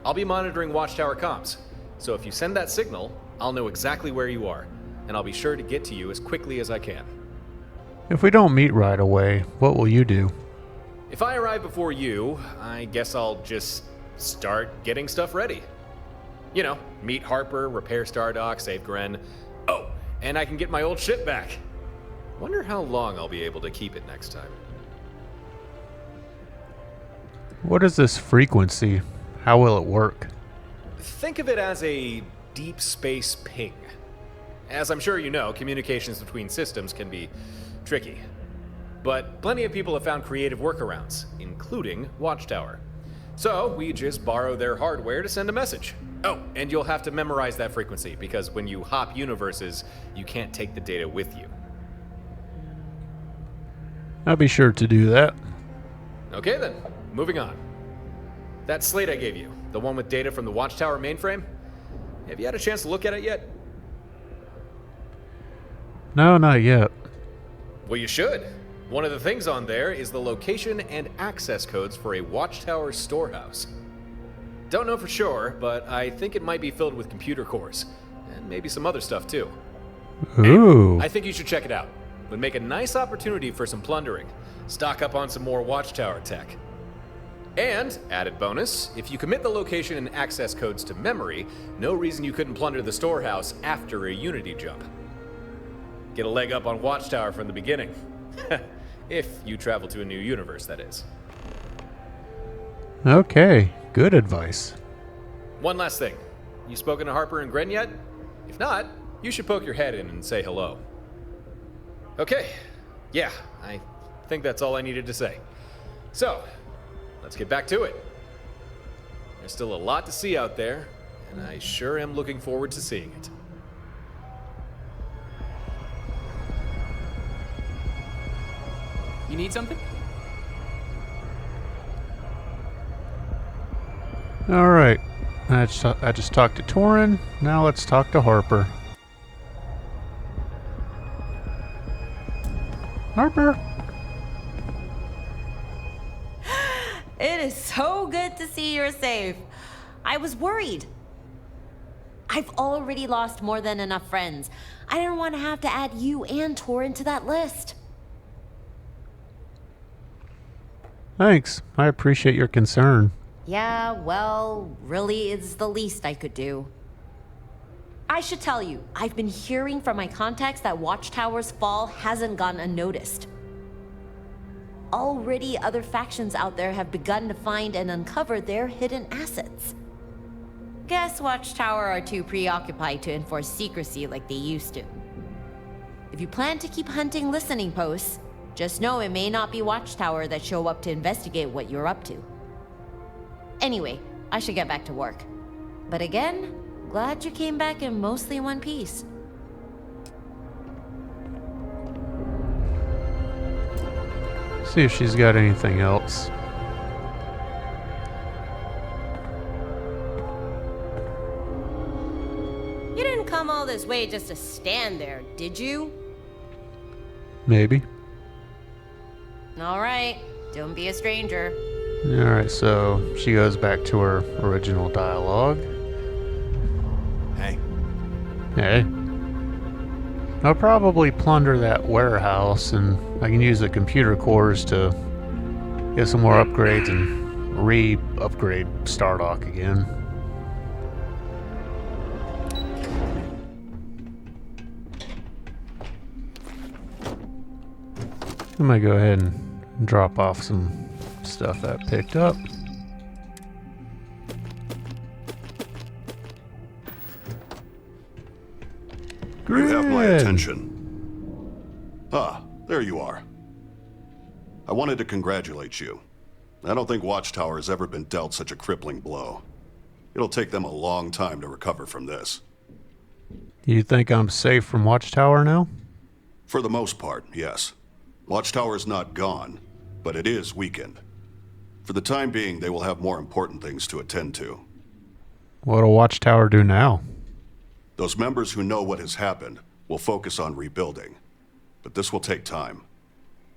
I'll be monitoring Watchtower comms, so if you send that signal, I'll know exactly where you are, and I'll be sure to get to you as quickly as I can. If we don't meet right away, what will you do? If I arrive before you, I guess I'll just start getting stuff ready. You know, meet Harper, repair Stardock, save Gren. Oh, and I can get my old ship back. Wonder how long I'll be able to keep it next time. What is this frequency? How will it work? Think of it as a deep space ping. As I'm sure you know, communications between systems can be tricky. But plenty of people have found creative workarounds, including Watchtower. So we just borrow their hardware to send a message. Oh, and you'll have to memorize that frequency, because when you hop universes, you can't take the data with you. I'll be sure to do that. Okay then, moving on. That slate I gave you, the one with data from the Watchtower mainframe, have you had a chance to look at it yet? No, not yet. Well, you should. One of the things on there is the location and access codes for a Watchtower storehouse. Don't know for sure, but I think it might be filled with computer cores, and maybe some other stuff too. Ooh. Anyway, I think you should check it out. Would make a nice opportunity for some plundering. Stock up on some more Watchtower tech. And, added bonus, if you commit the location and access codes to memory, no reason you couldn't plunder the storehouse after a Unity jump. Get a leg up on Watchtower from the beginning. If you travel to a new universe, that is. Okay, good advice. One last thing. You spoken to Harper and Gren yet? If not, you should poke your head in and say hello. Okay. Yeah, I think that's all I needed to say. So, let's get back to it. There's still a lot to see out there, and I sure am looking forward to seeing it. You need something? Alright, I just talked to Torin, now let's talk to Harper. Harper! It is so good to see you're safe. I was worried. I've already lost more than enough friends. I didn't want to have to add you and Torin to that list. Thanks, I appreciate your concern. Yeah, well, really it's the least I could do. I should tell you, I've been hearing from my contacts that Watchtower's fall hasn't gone unnoticed. Already other factions out there have begun to find and uncover their hidden assets. Guess Watchtower are too preoccupied to enforce secrecy like they used to. If you plan to keep hunting listening posts, just know it may not be Watchtower that show up to investigate what you're up to. Anyway, I should get back to work. But again, glad you came back in mostly one piece. See if she's got anything else. You didn't come all this way just to stand there, did you? Maybe. All right, don't be a stranger. Alright, so she goes back to her original dialogue. Hey. Hey. I'll probably plunder that warehouse and I can use the computer cores to get some more upgrades and re-upgrade Stardock again. I'm gonna go ahead and drop off some stuff that I picked up. You have my Gren! attention. Ah, there you are. I wanted to congratulate you. I don't think Watchtower has ever been dealt such a crippling blow. It'll take them a long time to recover from this. You think I'm safe from Watchtower now? For the most part, yes. Watchtower's not gone, but it is weakened. For the time being, they will have more important things to attend to. What'll Watchtower do now? Those members who know what has happened will focus on rebuilding. But this will take time.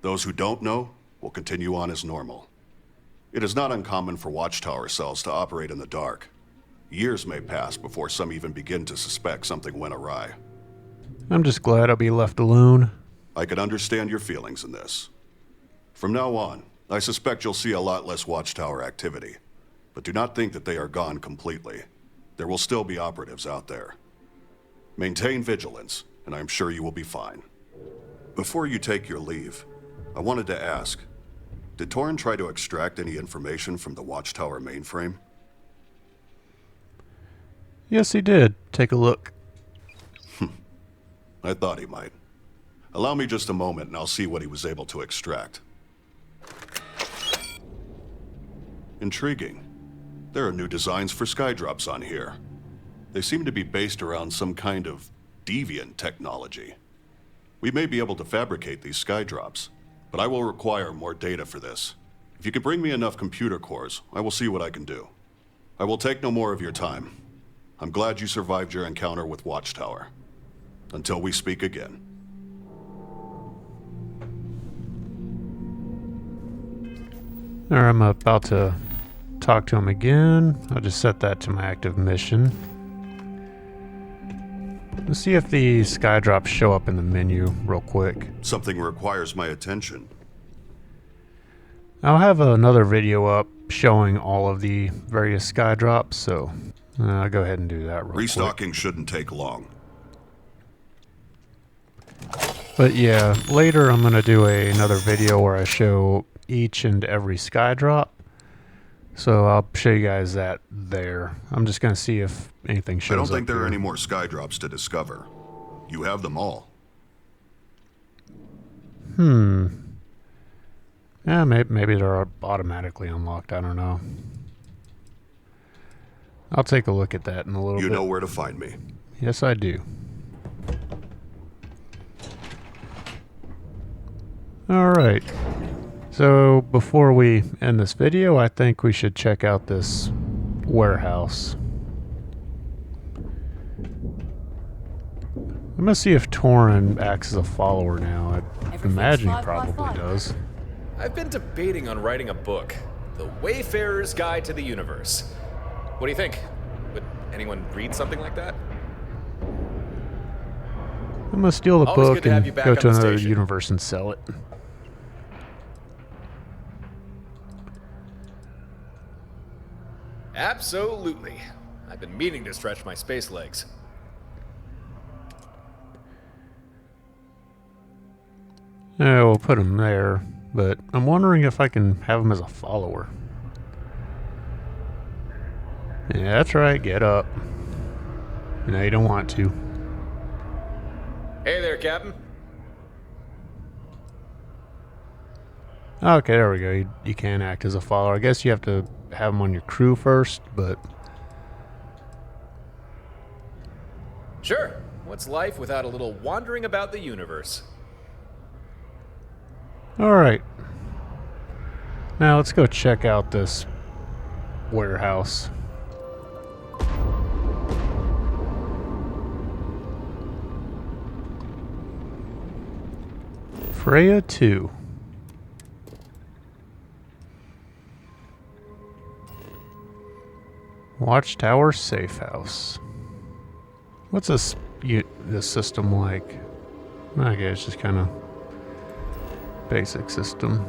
Those who don't know will continue on as normal. It is not uncommon for Watchtower cells to operate in the dark. Years may pass before some even begin to suspect something went awry. I'm just glad I'll be left alone. I can understand your feelings in this. From now on, I suspect you'll see a lot less Watchtower activity. But do not think that they are gone completely. There will still be operatives out there. Maintain vigilance, and I'm sure you will be fine. Before you take your leave, I wanted to ask, did Torin try to extract any information from the Watchtower mainframe? Yes, he did. Take a look. I thought he might. Allow me just a moment and I'll see what he was able to extract. Intriguing. There are new designs for skydrops on here. They seem to be based around some kind of deviant technology. We may be able to fabricate these skydrops, but I will require more data for this. If you can bring me enough computer cores, I will see what I can do. I will take no more of your time. I'm glad you survived your encounter with Watchtower. Until we speak again. Alright, I'm about to talk to him again. I'll just set that to my active mission. Let's see if the skydrops show up in the menu real quick. Something requires my attention. I'll have another video up showing all of the various sky drops, so I'll go ahead and do that real Restocking quick. shouldn't take long. But yeah, later I'm going to do another video where I show each and every sky drop. So I'll show you guys that there. I'm just going to see if anything shows up. I don't think there here. are any more sky drops to discover. You have them all. Yeah, maybe they're automatically unlocked. I don't know. I'll take a look at that in a little bit. You know where to find me. Yes, I do. Alright. So, before we end this video, I think we should check out this warehouse. I'm gonna see if Torin acts as a follower now. I imagine he probably does. I've been debating on writing a book, The Wayfarer's Guide to the Universe. What do you think? Would anyone read something like that? I'm gonna steal the Always good book to have and you back go on to the another station. universe and sell it. Absolutely. I've been meaning to stretch my space legs. Yeah, we'll put him there, but I'm wondering if I can have him as a follower. Yeah, that's right, get up. No, you don't want to. Hey there, Captain. Okay, there we go. You can act as a follower. I guess you have to have him on your crew first, but... Sure. What's life without a little wandering about the universe? Alright. Now let's go check out this warehouse. Freya 2. Watchtower Safehouse. What's this system like? Okay, it's just kind of basic system.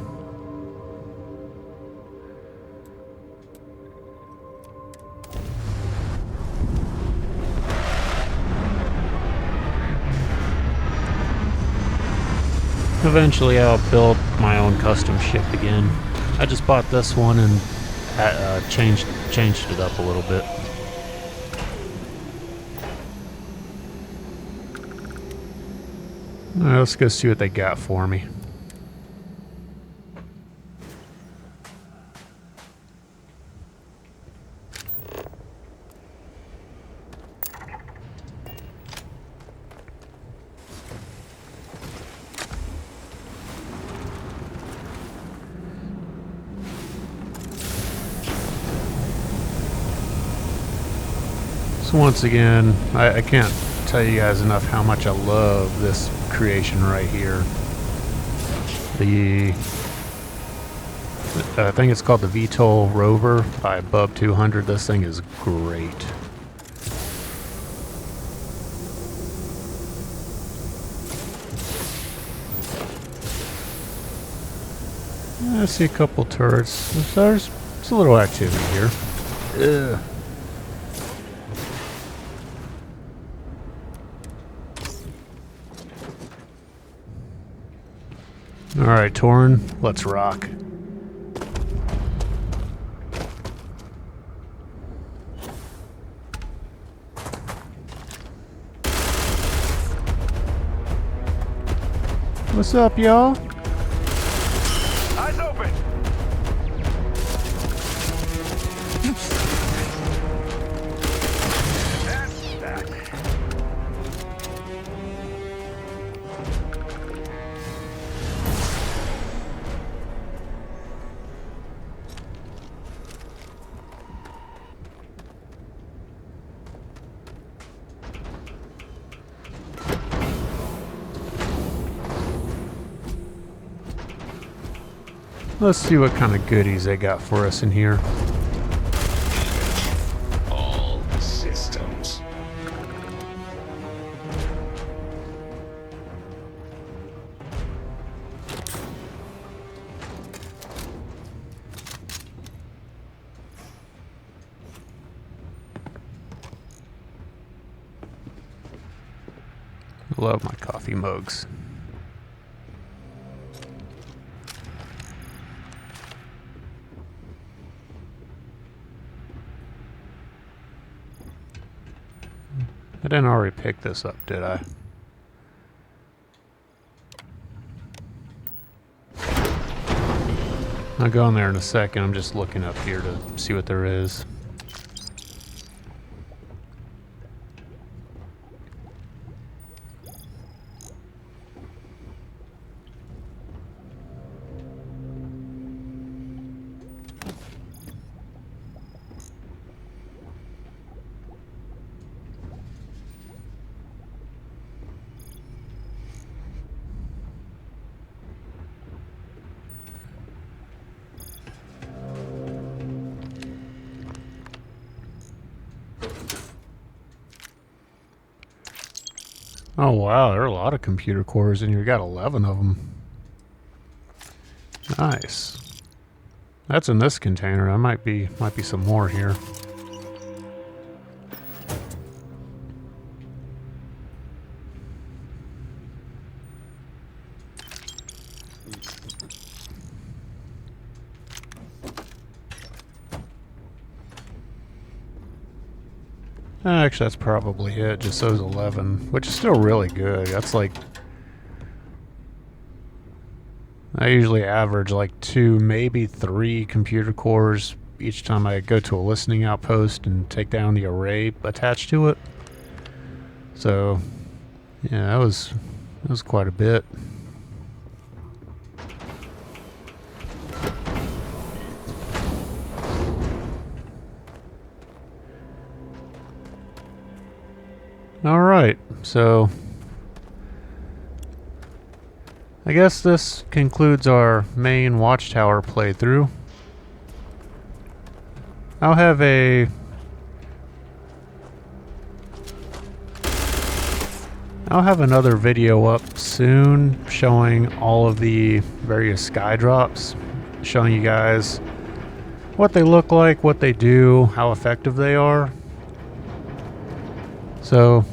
Eventually I'll build my own custom ship again. I just bought this one and changed it up a little bit. Alright, let's go see what they got for me. So once again, I can't tell you guys enough how much I love this creation right here. I think it's called the VTOL Rover by Bub 200. This thing is great. I see a couple turrets. There's a little activity here. Ugh. Alright, Torin, let's rock. What's up, y'all? Eyes open! Let's see what kind of goodies they got for us in here. All systems. love my coffee mugs. I didn't already pick this up, did I? I'll go in there in a second. I'm just looking up here to see what there is. Oh wow, there are a lot of computer cores in here. You got 11 of them. Nice. That's in this container. There might be some more here. Actually, that's probably it. Just those 11, which is still really good. That's like... I usually average like 2, maybe 3 computer cores each time I go to a listening outpost and take down the array attached to it. So, yeah, that was quite a bit. Alright, so I guess this concludes our main Watchtower playthrough. I'll have another video up soon showing all of the various sky drops, showing you guys what they look like, what they do, how effective they are. So,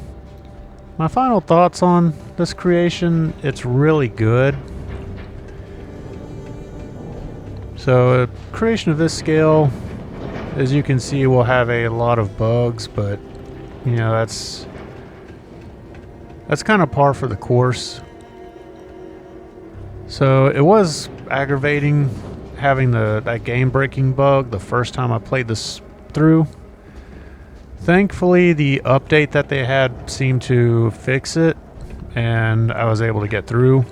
my final thoughts on this creation, it's really good. So, a creation of this scale, as you can see, will have a lot of bugs, but, you know, that's kind of par for the course. So, it was aggravating having that game-breaking bug the first time I played this through. Thankfully, the update that they had seemed to fix it, and I was able to get through.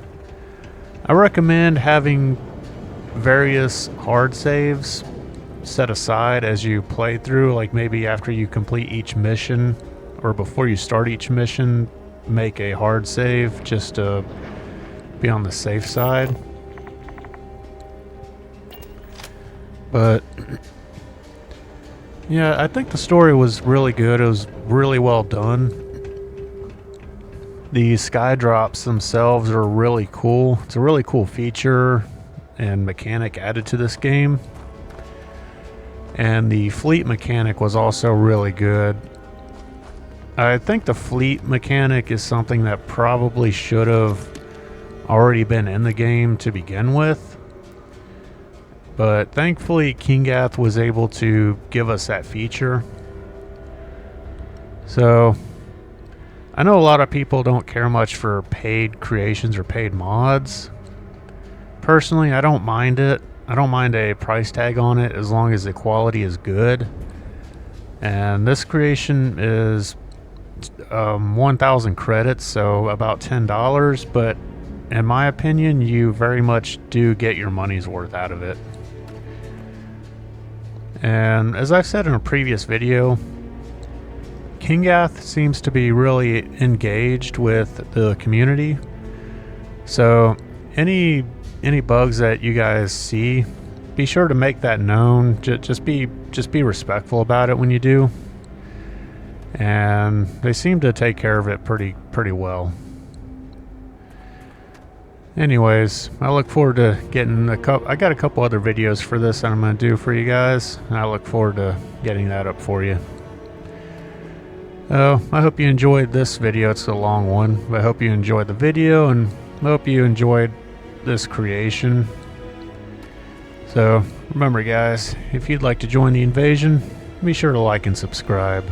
I recommend having various hard saves set aside as you play through, like maybe after you complete each mission, or before you start each mission, make a hard save just to be on the safe side. But yeah, I think the story was really good. It was really well done. The sky drops themselves are really cool. It's a really cool feature and mechanic added to this game. And the fleet mechanic was also really good. I think the fleet mechanic is something that probably should have already been in the game to begin with. But thankfully, Kingath was able to give us that feature. So, I know a lot of people don't care much for paid creations or paid mods. Personally, I don't mind it. I don't mind a price tag on it as long as the quality is good. And this creation is 1,000 credits, so about $10. But in my opinion, you very much do get your money's worth out of it. And as I've said in a previous video, Kingath seems to be really engaged with the community. So any bugs that you guys see, be sure to make that known. Just be respectful about it when you do. And they seem to take care of it pretty well. Anyways, I look forward to getting I got a couple other videos for this that I'm going to do for you guys, and I look forward to getting that up for you. I hope you enjoyed this video. It's a long one, but I hope you enjoyed the video and I hope you enjoyed this creation. So remember guys, if you'd like to join the invasion, be sure to like and subscribe.